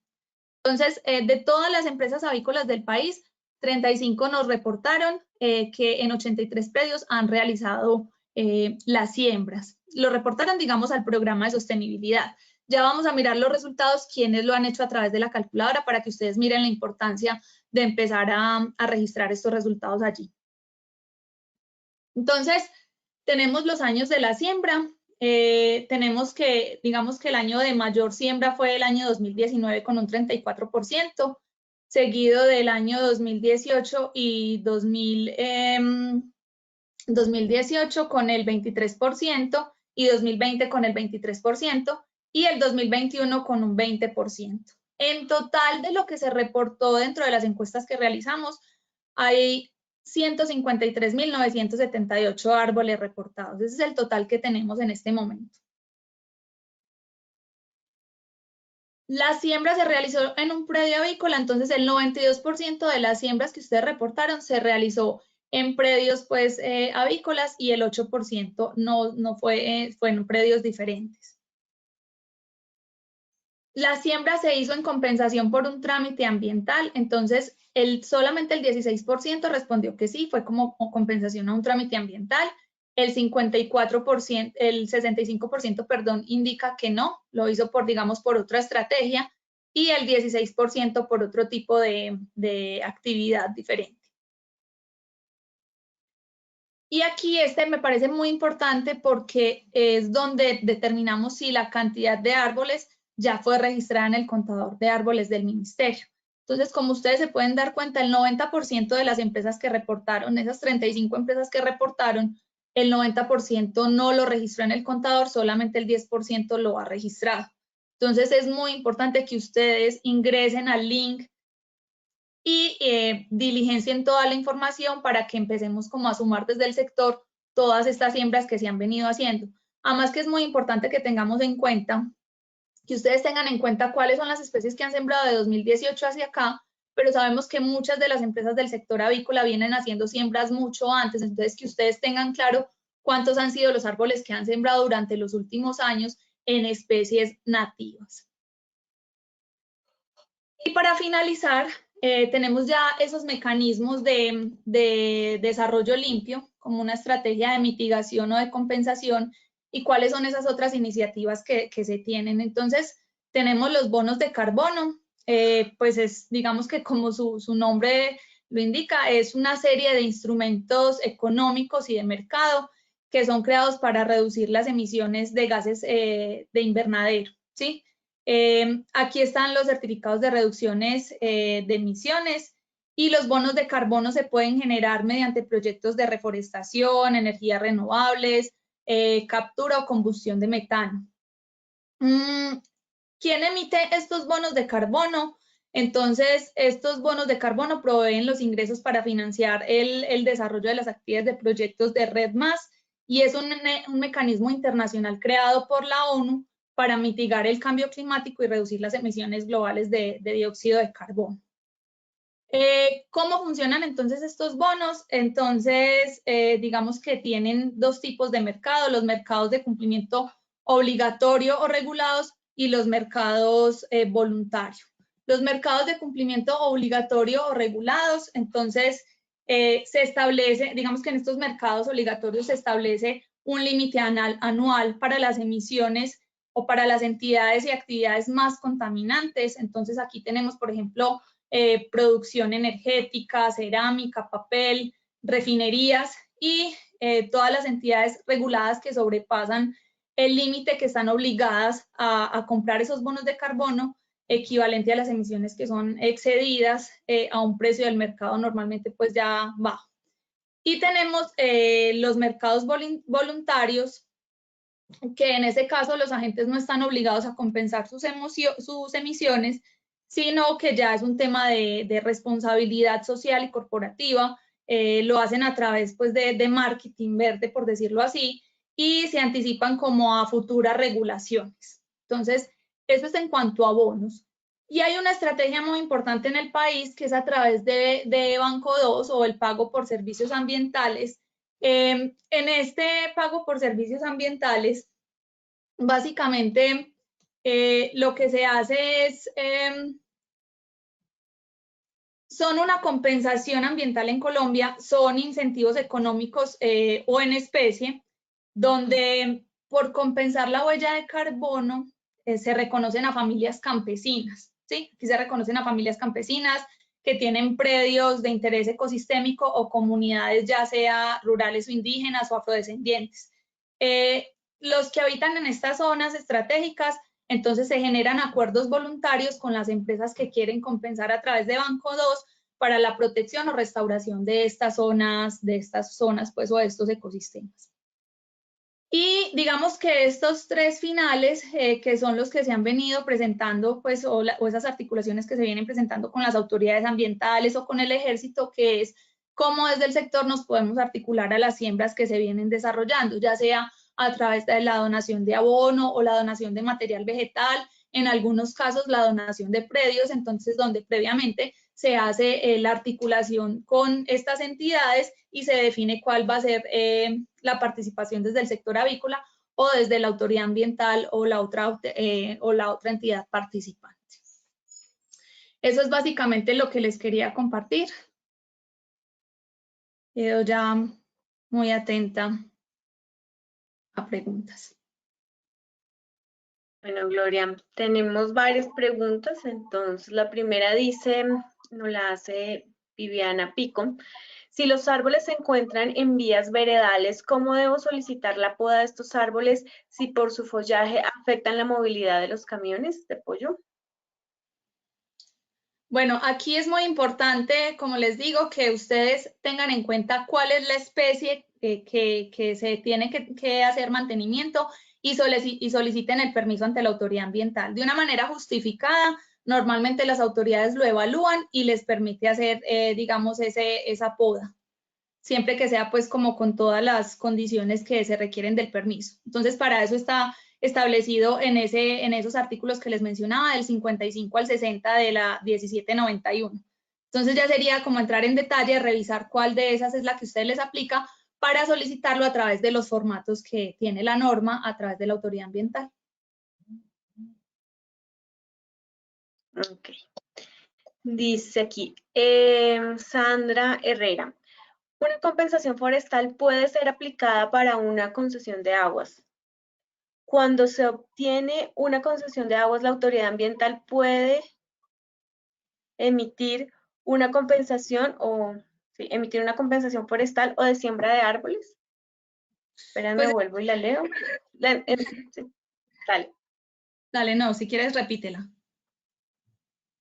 Speaker 3: Entonces, de todas las empresas avícolas del país, 35 nos reportaron que en 83 predios han realizado las siembras. Lo reportaron, digamos, al programa de sostenibilidad. Ya vamos a mirar los resultados, quienes lo han hecho a través de la calculadora para que ustedes miren la importancia de empezar a registrar estos resultados allí. Entonces, tenemos los años de la siembra. Tenemos que, digamos que el año de mayor siembra fue el año 2019 con un 34%, seguido del año 2018 y 2018 con el 23% y 2020 con el 23% y el 2021 con un 20%. En total de lo que se reportó dentro de las encuestas que realizamos, hay 153.978 árboles reportados. Ese es el total que tenemos en este momento. La siembra se realizó en un predio avícola, entonces el 92% de las siembras que ustedes reportaron se realizó en predios pues avícolas y el 8% no fue en predios diferentes. La siembra se hizo en compensación por un trámite ambiental, entonces solamente el 16% respondió que sí, fue como compensación a un trámite ambiental. El 54%, el 65%, perdón, indica que no, lo hizo por, digamos, por otra estrategia y el 16% por otro tipo de actividad diferente. Y aquí me parece muy importante porque es donde determinamos si la cantidad de árboles ya fue registrada en el contador de árboles del ministerio. Entonces, como ustedes se pueden dar cuenta, el 90% de las empresas que reportaron, esas 35 empresas que reportaron, el 90% no lo registró en el contador, solamente el 10% lo ha registrado. Entonces, es muy importante que ustedes ingresen al link y diligencien toda la información para que empecemos como a sumar desde el sector todas estas siembras que se han venido haciendo. Además que es muy importante que tengamos en cuenta que ustedes tengan en cuenta cuáles son las especies que han sembrado de 2018 hacia acá, pero sabemos que muchas de las empresas del sector avícola vienen haciendo siembras mucho antes, entonces que ustedes tengan claro cuántos han sido los árboles que han sembrado durante los últimos años en especies nativas. Y para finalizar, tenemos ya esos mecanismos de desarrollo limpio como una estrategia de mitigación o de compensación y cuáles son esas otras iniciativas que se tienen. Entonces, tenemos los bonos de carbono, pues es, digamos que como su nombre lo indica, es una serie de instrumentos económicos y de mercado que son creados para reducir las emisiones de gases de invernadero, ¿sí? Aquí están los certificados de reducciones de emisiones y los bonos de carbono se pueden generar mediante proyectos de reforestación, energías renovables, captura o combustión de metano. ¿Quién emite estos bonos de carbono? Entonces, estos bonos de carbono proveen los ingresos para financiar el desarrollo de las actividades de proyectos de Red+, y es un mecanismo internacional creado por la ONU para mitigar el cambio climático y reducir las emisiones globales de dióxido de carbono. ¿Cómo funcionan entonces estos bonos? Entonces, digamos que tienen dos tipos de mercado, los mercados de cumplimiento obligatorio o regulados y los mercados voluntarios. Los mercados de cumplimiento obligatorio o regulados, entonces, se establece, digamos que en estos mercados obligatorios se establece un límite anual para las emisiones o para las entidades y actividades más contaminantes. Entonces, aquí tenemos, por ejemplo, producción energética, cerámica, papel, refinerías y todas las entidades reguladas que sobrepasan el límite que están obligadas a comprar esos bonos de carbono equivalente a las emisiones que son excedidas a un precio del mercado normalmente pues ya bajo. Y tenemos los mercados voluntarios, que en ese caso los agentes no están obligados a compensar sus emisiones, sino que ya es un tema de responsabilidad social y corporativa, lo hacen a través pues de marketing verde, por decirlo así, y se anticipan como a futuras regulaciones. Entonces, eso es en cuanto a bonos. Y hay una estrategia muy importante en el país que es a través de Banco 2 o el pago por servicios ambientales. En este pago por servicios ambientales, básicamente lo que se hace es, son una compensación ambiental en Colombia, son incentivos económicos o en especie, donde por compensar la huella de carbono se reconocen a familias campesinas, ¿sí? Aquí se reconocen a familias campesinas que tienen predios de interés ecosistémico o comunidades ya sea rurales o indígenas o afrodescendientes. Los que habitan en estas zonas estratégicas, entonces se generan acuerdos voluntarios con las empresas que quieren compensar a través de Banco 2 para la protección o restauración de estas zonas pues, o de estos ecosistemas. Y digamos que estos tres finales, que son los que se han venido presentando, pues, o esas articulaciones que se vienen presentando con las autoridades ambientales o con el ejército, que es cómo desde el sector nos podemos articular a las siembras que se vienen desarrollando, ya sea a través de la donación de abono o la donación de material vegetal, en algunos casos la donación de predios, entonces donde previamente se hace la articulación con estas entidades y se define cuál va a ser la participación desde el sector avícola o desde la autoridad ambiental o la otra entidad participante. Eso es básicamente lo que les quería compartir. Quedo ya muy atenta a preguntas.
Speaker 2: Bueno, Gloria, tenemos varias preguntas. Entonces, la primera dice, nos la hace Viviana Pico. Si los árboles se encuentran en vías veredales, ¿cómo debo solicitar la poda de estos árboles si por su follaje afectan la movilidad de los camiones de pollo?
Speaker 3: Bueno, aquí es muy importante, como les digo, que ustedes tengan en cuenta cuál es la especie que se tiene que hacer mantenimiento y soliciten el permiso ante la autoridad ambiental. De una manera justificada, normalmente las autoridades lo evalúan y les permite hacer, digamos, esa poda, siempre que sea pues como con todas las condiciones que se requieren del permiso. Entonces, para eso está establecido en esos artículos que les mencionaba, del 55 al 60 de la 1791. Entonces ya sería como entrar en detalle, revisar cuál de esas es la que a ustedes les aplica para solicitarlo a través de los formatos que tiene la norma a través de la autoridad ambiental.
Speaker 2: Ok. Dice aquí, Sandra Herrera, ¿una compensación forestal puede ser aplicada para una concesión de aguas? Cuando se obtiene una concesión de aguas, la autoridad ambiental puede emitir una compensación emitir una compensación forestal o de siembra de árboles. Espérame,
Speaker 3: Pues,
Speaker 2: vuelvo y la leo. Sí, dale.
Speaker 3: dale, no, si quieres repítela.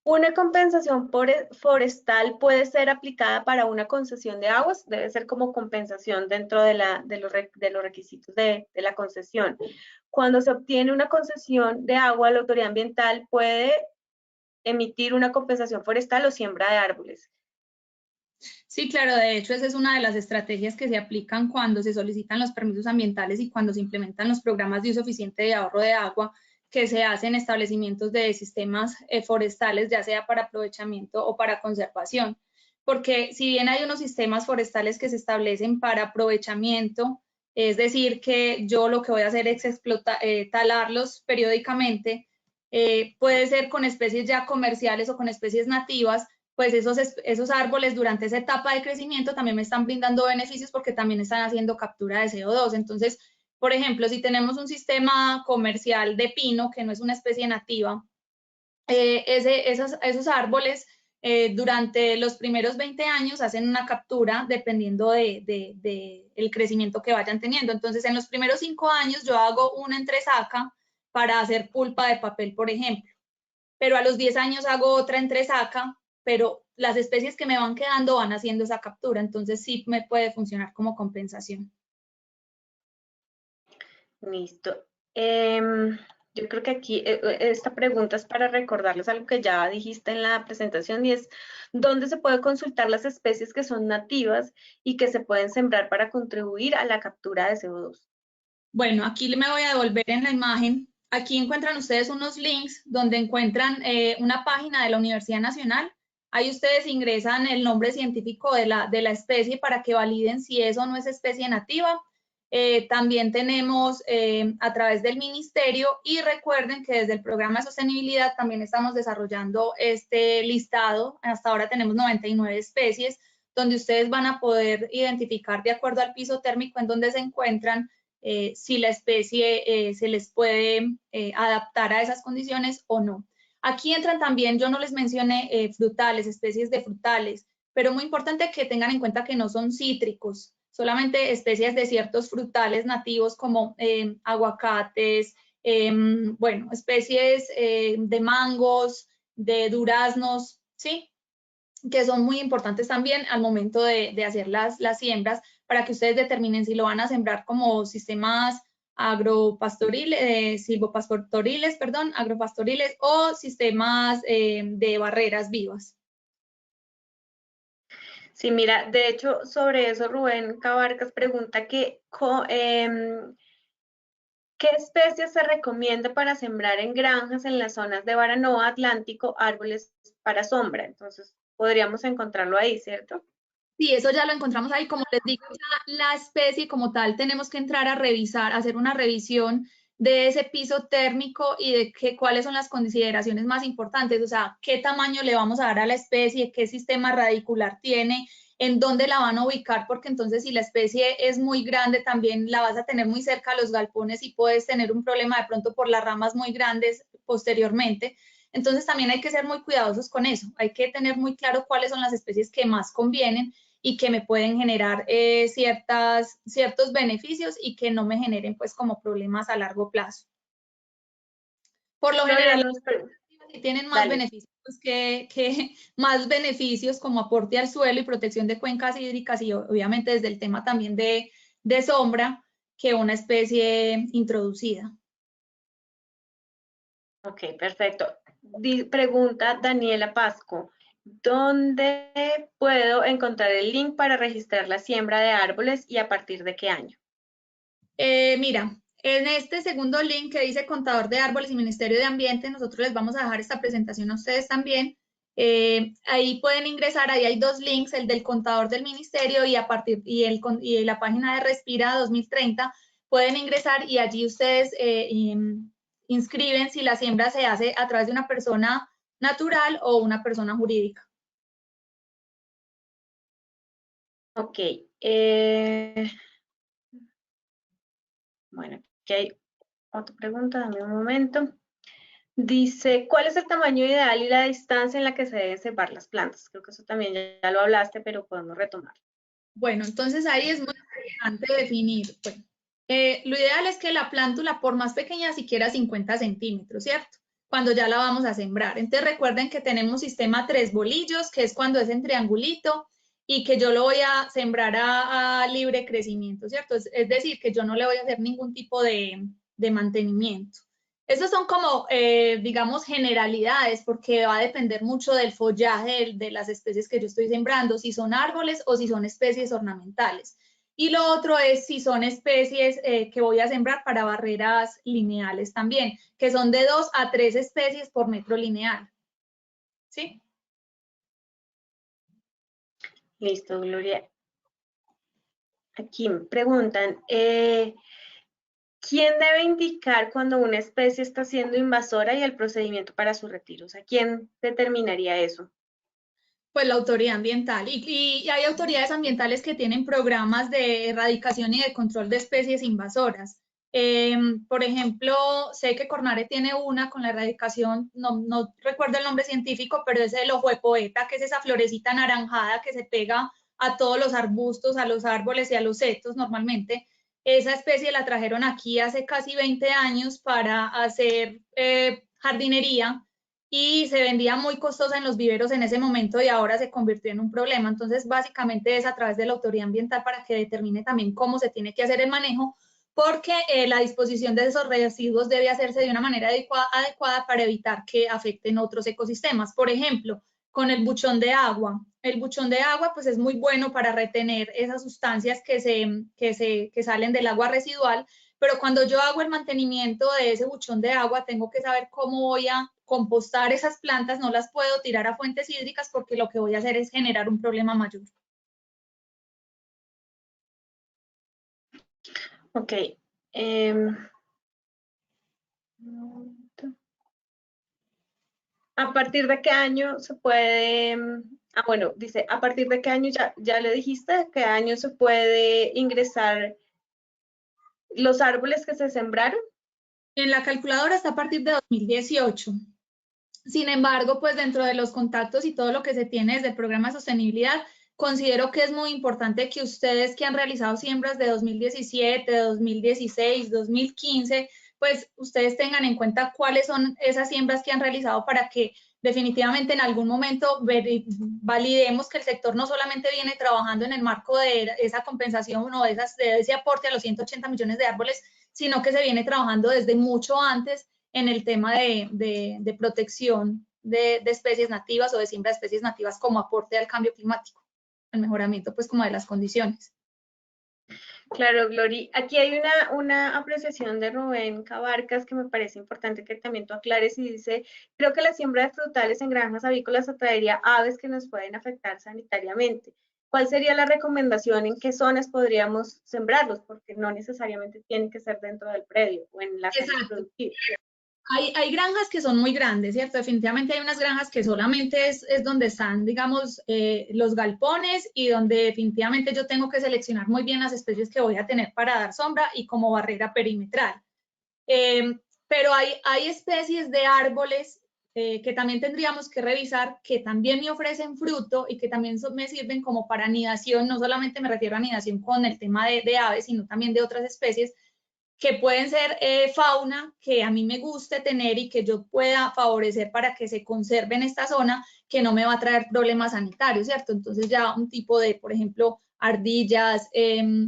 Speaker 2: Una compensación forestal puede ser aplicada para una concesión de aguas, debe ser como compensación dentro de los requisitos de la concesión. Cuando se obtiene una concesión de agua, la autoridad ambiental puede emitir una compensación forestal o siembra de árboles.
Speaker 3: Sí, claro, de hecho esa es una de las estrategias que se aplican cuando se solicitan los permisos ambientales y cuando se implementan los programas de uso eficiente de ahorro de agua que se hacen en establecimientos de sistemas forestales, ya sea para aprovechamiento o para conservación. Porque si bien hay unos sistemas forestales que se establecen para aprovechamiento, es decir, que yo lo que voy a hacer es talarlos periódicamente, puede ser con especies ya comerciales o con especies nativas, pues esos árboles durante esa etapa de crecimiento también me están brindando beneficios porque también están haciendo captura de CO2. Entonces, por ejemplo, si tenemos un sistema comercial de pino, que no es una especie nativa, esos árboles durante los primeros 20 años hacen una captura dependiendo del crecimiento que vayan teniendo. Entonces, en los primeros 5 años yo hago una entresaca para hacer pulpa de papel, por ejemplo, pero a los 10 años hago otra entresaca, pero las especies que me van quedando van haciendo esa captura, entonces sí me puede funcionar como compensación.
Speaker 2: Listo. Yo creo que aquí esta pregunta es para recordarles algo que ya dijiste en la presentación y es dónde se puede consultar las especies que son nativas y que se pueden sembrar para contribuir a la captura de CO2.
Speaker 3: Bueno, aquí me voy a devolver en la imagen. Aquí encuentran ustedes unos links donde encuentran una página de la Universidad Nacional. Ahí ustedes ingresan el nombre científico de la especie para que validen si eso no es especie nativa. También tenemos a través del ministerio y recuerden que desde el programa de sostenibilidad también estamos desarrollando este listado. Hasta ahora tenemos 99 especies donde ustedes van a poder identificar de acuerdo al piso térmico en donde se encuentran si la especie se les puede adaptar a esas condiciones o no. Aquí entran también, yo no les mencioné frutales, especies de frutales, pero muy importante que tengan en cuenta que no son cítricos, solamente especies de ciertos frutales nativos como aguacates, bueno, especies de mangos, de duraznos, ¿sí? Que son muy importantes también al momento de hacer las siembras para que ustedes determinen si lo van a sembrar como sistemas silvopastoriles, perdón, agropastoriles o sistemas de barreras vivas.
Speaker 2: Sí, mira, de hecho, sobre eso Rubén Cabarcas pregunta ¿qué especies se recomienda para sembrar en granjas en las zonas de Baranoa Atlántico, árboles para sombra? Entonces, podríamos encontrarlo ahí, ¿cierto?
Speaker 3: Sí, eso ya lo encontramos ahí. Como les digo, ya la especie como tal tenemos que entrar a revisar, hacer una revisión de ese piso térmico y de cuáles son las consideraciones más importantes, o sea, qué tamaño le vamos a dar a la especie, qué sistema radicular tiene, en dónde la van a ubicar, porque entonces si la especie es muy grande, también la vas a tener muy cerca a los galpones y puedes tener un problema de pronto por las ramas muy grandes posteriormente. Entonces también hay que ser muy cuidadosos con eso, hay que tener muy claro cuáles son las especies que más convienen y que me pueden generar ciertos beneficios y que no me generen pues como problemas a largo plazo. Por lo
Speaker 2: Gloria,
Speaker 3: general, si tienen más
Speaker 2: dale.
Speaker 3: beneficios más beneficios como aporte al suelo y protección de cuencas hídricas y obviamente desde el tema también de sombra que una especie introducida.
Speaker 2: Ok, perfecto. Pregunta Daniela Pasco, ¿dónde puedo encontrar el link para registrar la siembra de árboles y a partir de qué año?
Speaker 3: Mira, En este segundo link que dice Contador de Árboles y Ministerio de Ambiente, nosotros les vamos a dejar esta presentación a ustedes también. Ahí pueden ingresar, ahí hay dos links, el del contador del ministerio y la página de Respira 2030. Pueden ingresar y allí ustedes inscriben si la siembra se hace a través de una persona natural o una persona jurídica.
Speaker 2: Ok. Bueno, aquí hay otra pregunta, dame un momento. Dice, ¿cuál es el tamaño ideal y la distancia en la que se deben cebar las plantas? Creo que eso también ya lo hablaste, pero podemos retomar.
Speaker 3: Bueno, entonces ahí es muy importante definir, bueno, lo ideal es que la plántula, por más pequeña, siquiera 50 centímetros, ¿cierto? Cuando ya la vamos a sembrar. Entonces recuerden que tenemos sistema 3 bolillos, que es cuando es en triangulito, y que yo lo voy a sembrar a libre crecimiento, ¿cierto? Es decir, que yo no le voy a hacer ningún tipo de mantenimiento. Esas son como, digamos, generalidades, porque va a depender mucho del follaje de las especies que yo estoy sembrando, si son árboles o si son especies ornamentales. Y lo otro es si son especies que voy a sembrar para barreras lineales también, que son de 2 a 3 especies por metro lineal. ¿Sí?
Speaker 2: Listo, Gloria. Aquí me preguntan, ¿quién debe indicar cuando una especie está siendo invasora y el procedimiento para su retiro? O sea, ¿quién determinaría eso?
Speaker 3: Pues la autoridad ambiental. Y hay autoridades ambientales que tienen programas de erradicación y de control de especies invasoras. Por ejemplo, sé que Cornare tiene una con la erradicación, no recuerdo el nombre científico, pero es el ojo de poeta, que es esa florecita anaranjada que se pega a todos los arbustos, a los árboles y a los setos normalmente. Esa especie la trajeron aquí hace casi 20 años para hacer jardinería y se vendía muy costosa en los viveros en ese momento y ahora se convirtió en un problema. Entonces, básicamente es a través de la autoridad ambiental para que determine también cómo se tiene que hacer el manejo, porque la disposición de esos residuos debe hacerse de una manera adecuada para evitar que afecten otros ecosistemas. Por ejemplo, con el buchón de agua. El buchón de agua pues es muy bueno para retener esas sustancias que salen del agua residual, pero cuando yo hago el mantenimiento de ese buchón de agua, tengo que saber cómo voy a compostar esas plantas, no las puedo tirar a fuentes hídricas porque lo que voy a hacer es generar un problema mayor.
Speaker 2: Ok. ¿A partir de qué año se puede, bueno, dice, ¿a partir de qué año ya le dijiste, qué año se puede ingresar los árboles que se sembraron?
Speaker 3: En la calculadora está a partir de 2018. Sin embargo, pues dentro de los contactos y todo lo que se tiene desde el programa de sostenibilidad, considero que es muy importante que ustedes que han realizado siembras de 2017, 2016, 2015, pues ustedes tengan en cuenta cuáles son esas siembras que han realizado para que definitivamente en algún momento validemos que el sector no solamente viene trabajando en el marco de esa compensación o de ese aporte a los 180 millones de árboles, sino que se viene trabajando desde mucho antes en el tema de protección de especies nativas o de siembra de especies nativas como aporte al cambio climático, al mejoramiento pues como de las condiciones.
Speaker 2: Claro, Glory. Aquí hay una apreciación de Rubén Cabarcas que me parece importante que también tú aclares y dice, creo que la siembra de frutales en granjas avícolas atraería aves que nos pueden afectar sanitariamente. ¿Cuál sería la recomendación en qué zonas podríamos sembrarlos? Porque no necesariamente tienen que ser dentro del predio o en las áreas productivas.
Speaker 3: Hay granjas que son muy grandes, ¿cierto? Definitivamente hay unas granjas que solamente es donde están, digamos, los galpones y donde definitivamente yo tengo que seleccionar muy bien las especies que voy a tener para dar sombra y como barrera perimetral. Pero hay especies de árboles que también tendríamos que revisar, que también me ofrecen fruto y que también me sirven como para anidación. No solamente me refiero a anidación con el tema de aves, sino también de otras especies que pueden ser fauna que a mí me guste tener y que yo pueda favorecer para que se conserve en esta zona, que no me va a traer problemas sanitarios, ¿cierto? Entonces ya un tipo de, por ejemplo, ardillas,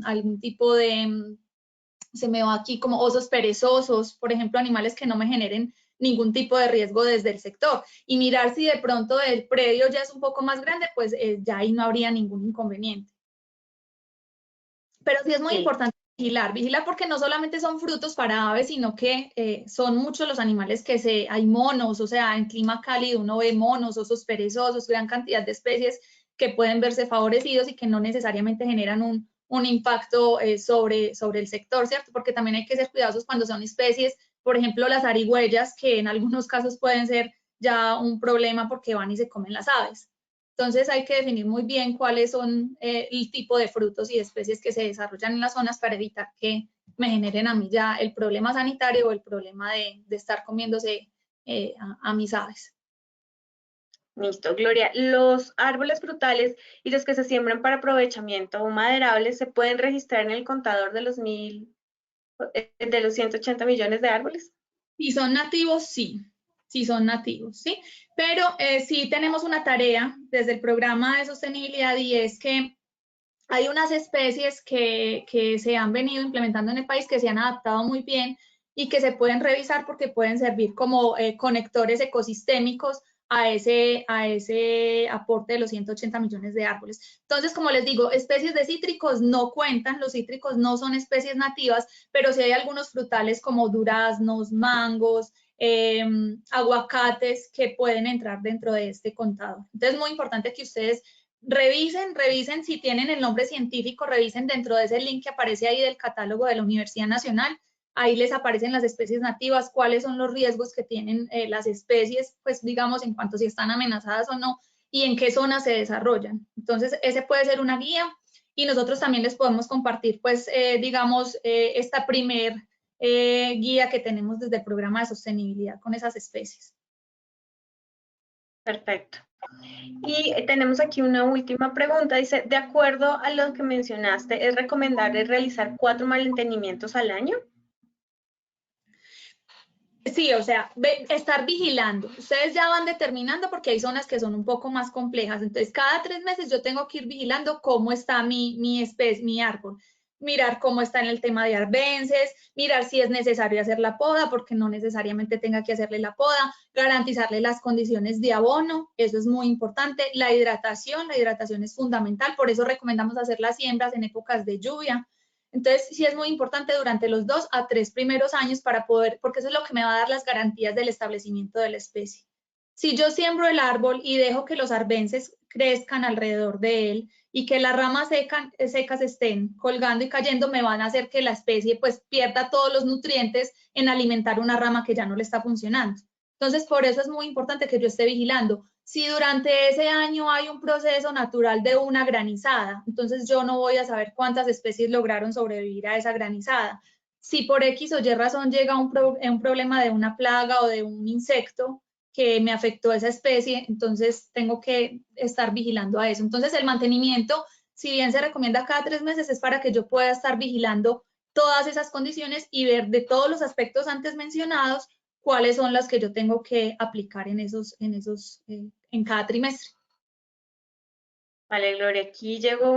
Speaker 3: algún tipo de, se me va aquí como osos perezosos, por ejemplo, animales que no me generen ningún tipo de riesgo desde el sector. Y mirar si de pronto el predio ya es un poco más grande, pues ya ahí no habría ningún inconveniente. Pero sí es muy importante vigilar porque no solamente son frutos para aves, sino que son muchos los animales hay monos, o sea, en clima cálido uno ve monos, osos perezosos, gran cantidad de especies que pueden verse favorecidos y que no necesariamente generan un impacto sobre el sector, ¿cierto? Porque también hay que ser cuidadosos cuando son especies, por ejemplo, las zarigüeyas, que en algunos casos pueden ser ya un problema porque van y se comen las aves. Entonces hay que definir muy bien cuáles son el tipo de frutos y especies que se desarrollan en las zonas para evitar que me generen a mí ya el problema sanitario o el problema de estar comiéndose a mis aves.
Speaker 2: Listo, Gloria. Los árboles frutales y los que se siembran para aprovechamiento o maderables se pueden registrar en el contador de de los 180 millones de árboles.
Speaker 3: Si son nativos, sí. Si son nativos, ¿sí? Pero sí tenemos una tarea desde el programa de sostenibilidad y es que hay unas especies que se han venido implementando en el país que se han adaptado muy bien y que se pueden revisar porque pueden servir como conectores ecosistémicos a ese aporte de los 180 millones de árboles. Entonces, como les digo, especies de cítricos no cuentan, los cítricos no son especies nativas, pero sí hay algunos frutales como duraznos, mangos, aguacates que pueden entrar dentro de este contador. Entonces, es muy importante que ustedes revisen si tienen el nombre científico, revisen dentro de ese link que aparece ahí del catálogo de la Universidad Nacional. Ahí les aparecen las especies nativas, cuáles son los riesgos que tienen las especies, pues digamos en cuanto si están amenazadas o no y en qué zonas se desarrollan. Entonces, ese puede ser una guía y nosotros también les podemos compartir, pues, digamos, esta primer guía que tenemos desde el programa de sostenibilidad con esas especies.
Speaker 2: Perfecto. Y tenemos aquí una última pregunta. Dice, de acuerdo a lo que mencionaste, ¿es recomendable realizar 4 mantenimientos al año?
Speaker 3: Sí, o sea, estar vigilando. Ustedes ya van determinando porque hay zonas que son un poco más complejas. Entonces, cada 3 meses yo tengo que ir vigilando cómo está mi árbol. Mirar cómo está en el tema de arbences, mirar si es necesario hacer la poda, porque no necesariamente tenga que hacerle la poda, garantizarle las condiciones de abono, eso es muy importante. La hidratación es fundamental, por eso recomendamos hacer las siembras en épocas de lluvia. Entonces, sí es muy importante durante los 2 a 3 primeros años para poder, porque eso es lo que me va a dar las garantías del establecimiento de la especie. Si yo siembro el árbol y dejo que los arbences crezcan alrededor de él y que las ramas secas estén colgando y cayendo, me van a hacer que la especie pues pierda todos los nutrientes en alimentar una rama que ya no le está funcionando. Entonces, por eso es muy importante que yo esté vigilando. Si durante ese año hay un proceso natural de una granizada, entonces yo no voy a saber cuántas especies lograron sobrevivir a esa granizada. Si por X o Y razón llega un problema de una plaga o de un insecto que me afectó a esa especie, entonces tengo que estar vigilando a eso. Entonces el mantenimiento, si bien se recomienda cada 3 meses, es para que yo pueda estar vigilando todas esas condiciones y ver de todos los aspectos antes mencionados cuáles son las que yo tengo que aplicar en cada trimestre.
Speaker 2: Vale, Gloria, aquí llegó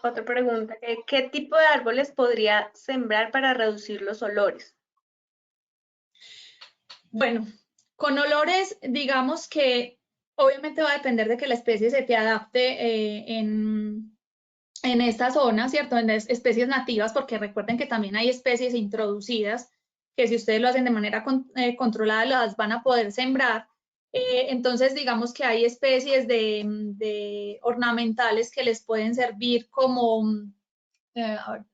Speaker 2: otra pregunta. ¿Qué tipo de árboles podría sembrar para reducir los olores?
Speaker 3: Bueno, con olores, digamos que obviamente va a depender de que la especie se te adapte en esta zona, ¿cierto? En especies nativas, porque recuerden que también hay especies introducidas que si ustedes lo hacen de manera controlada las van a poder sembrar. Entonces, digamos que hay especies de ornamentales que les pueden servir como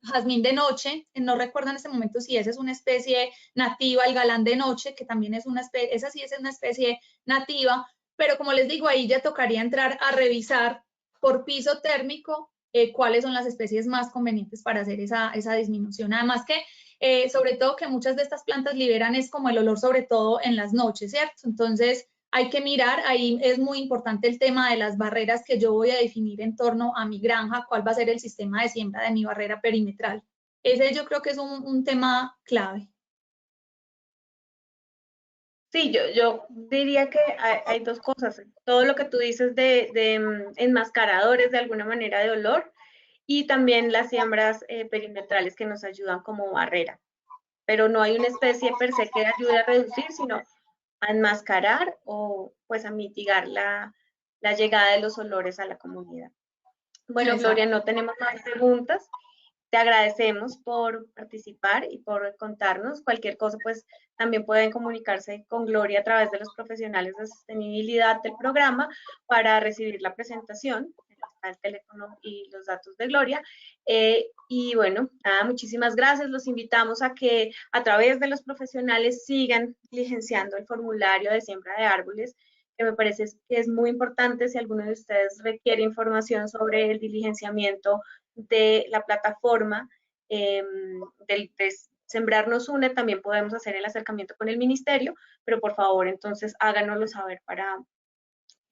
Speaker 3: jazmín de noche, no recuerdo en este momento si esa es una especie nativa, el galán de noche, que también es una especie, esa sí es una especie nativa, pero como les digo, ahí ya tocaría entrar a revisar por piso térmico cuáles son las especies más convenientes para hacer esa disminución. Además que, sobre todo que muchas de estas plantas liberan es como el olor, sobre todo en las noches, ¿cierto? Entonces, hay que mirar, ahí es muy importante el tema de las barreras que yo voy a definir en torno a mi granja, cuál va a ser el sistema de siembra de mi barrera perimetral. Ese yo creo que es un tema clave.
Speaker 2: Sí, yo diría que hay dos cosas. Todo lo que tú dices de enmascaradores de alguna manera de olor y también las siembras perimetrales que nos ayudan como barrera. Pero no hay una especie per se que ayude a reducir, sino a enmascarar o pues a mitigar la llegada de los olores a la comunidad. Bueno, Gloria,
Speaker 3: Exacto.
Speaker 2: no tenemos más preguntas. Te agradecemos por participar y por contarnos. Cualquier cosa, pues también pueden comunicarse con Gloria a través de los profesionales de sostenibilidad del programa para recibir la presentación. Está el teléfono y los datos de Gloria. Y bueno, nada, muchísimas gracias. Los invitamos a que a través de los profesionales sigan diligenciando el formulario de siembra de árboles, que me parece que es muy importante. Si alguno de ustedes requiere información sobre el diligenciamiento de la plataforma de Sembrarnos Une, también podemos hacer el acercamiento con el ministerio, pero por favor, entonces háganoslo saber para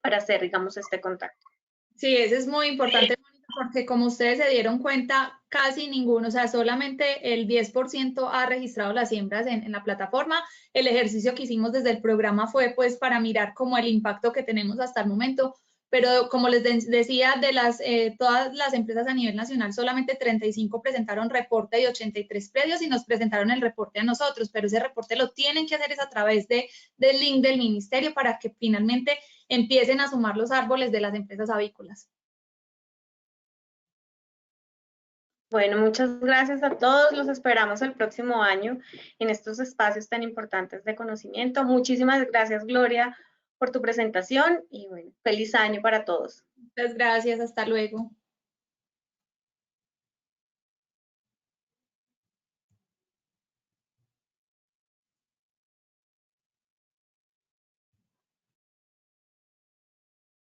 Speaker 2: hacer, digamos, este contacto.
Speaker 3: Sí, eso es muy importante, Mónica, porque como ustedes se dieron cuenta, casi ninguno, o sea, solamente el 10% ha registrado las siembras en la plataforma. El ejercicio que hicimos desde el programa fue pues para mirar como el impacto que tenemos hasta el momento, pero como les decía, de todas las empresas a nivel nacional, solamente 35 presentaron reporte de 83 predios y nos presentaron el reporte a nosotros, pero ese reporte lo tienen que hacer es a través del link del ministerio para que finalmente empiecen a sumar los árboles de las empresas avícolas.
Speaker 2: Bueno, muchas gracias a todos. Los esperamos el próximo año en estos espacios tan importantes de conocimiento. Muchísimas gracias, Gloria, por tu presentación y bueno, feliz año para todos.
Speaker 3: Muchas gracias, hasta luego.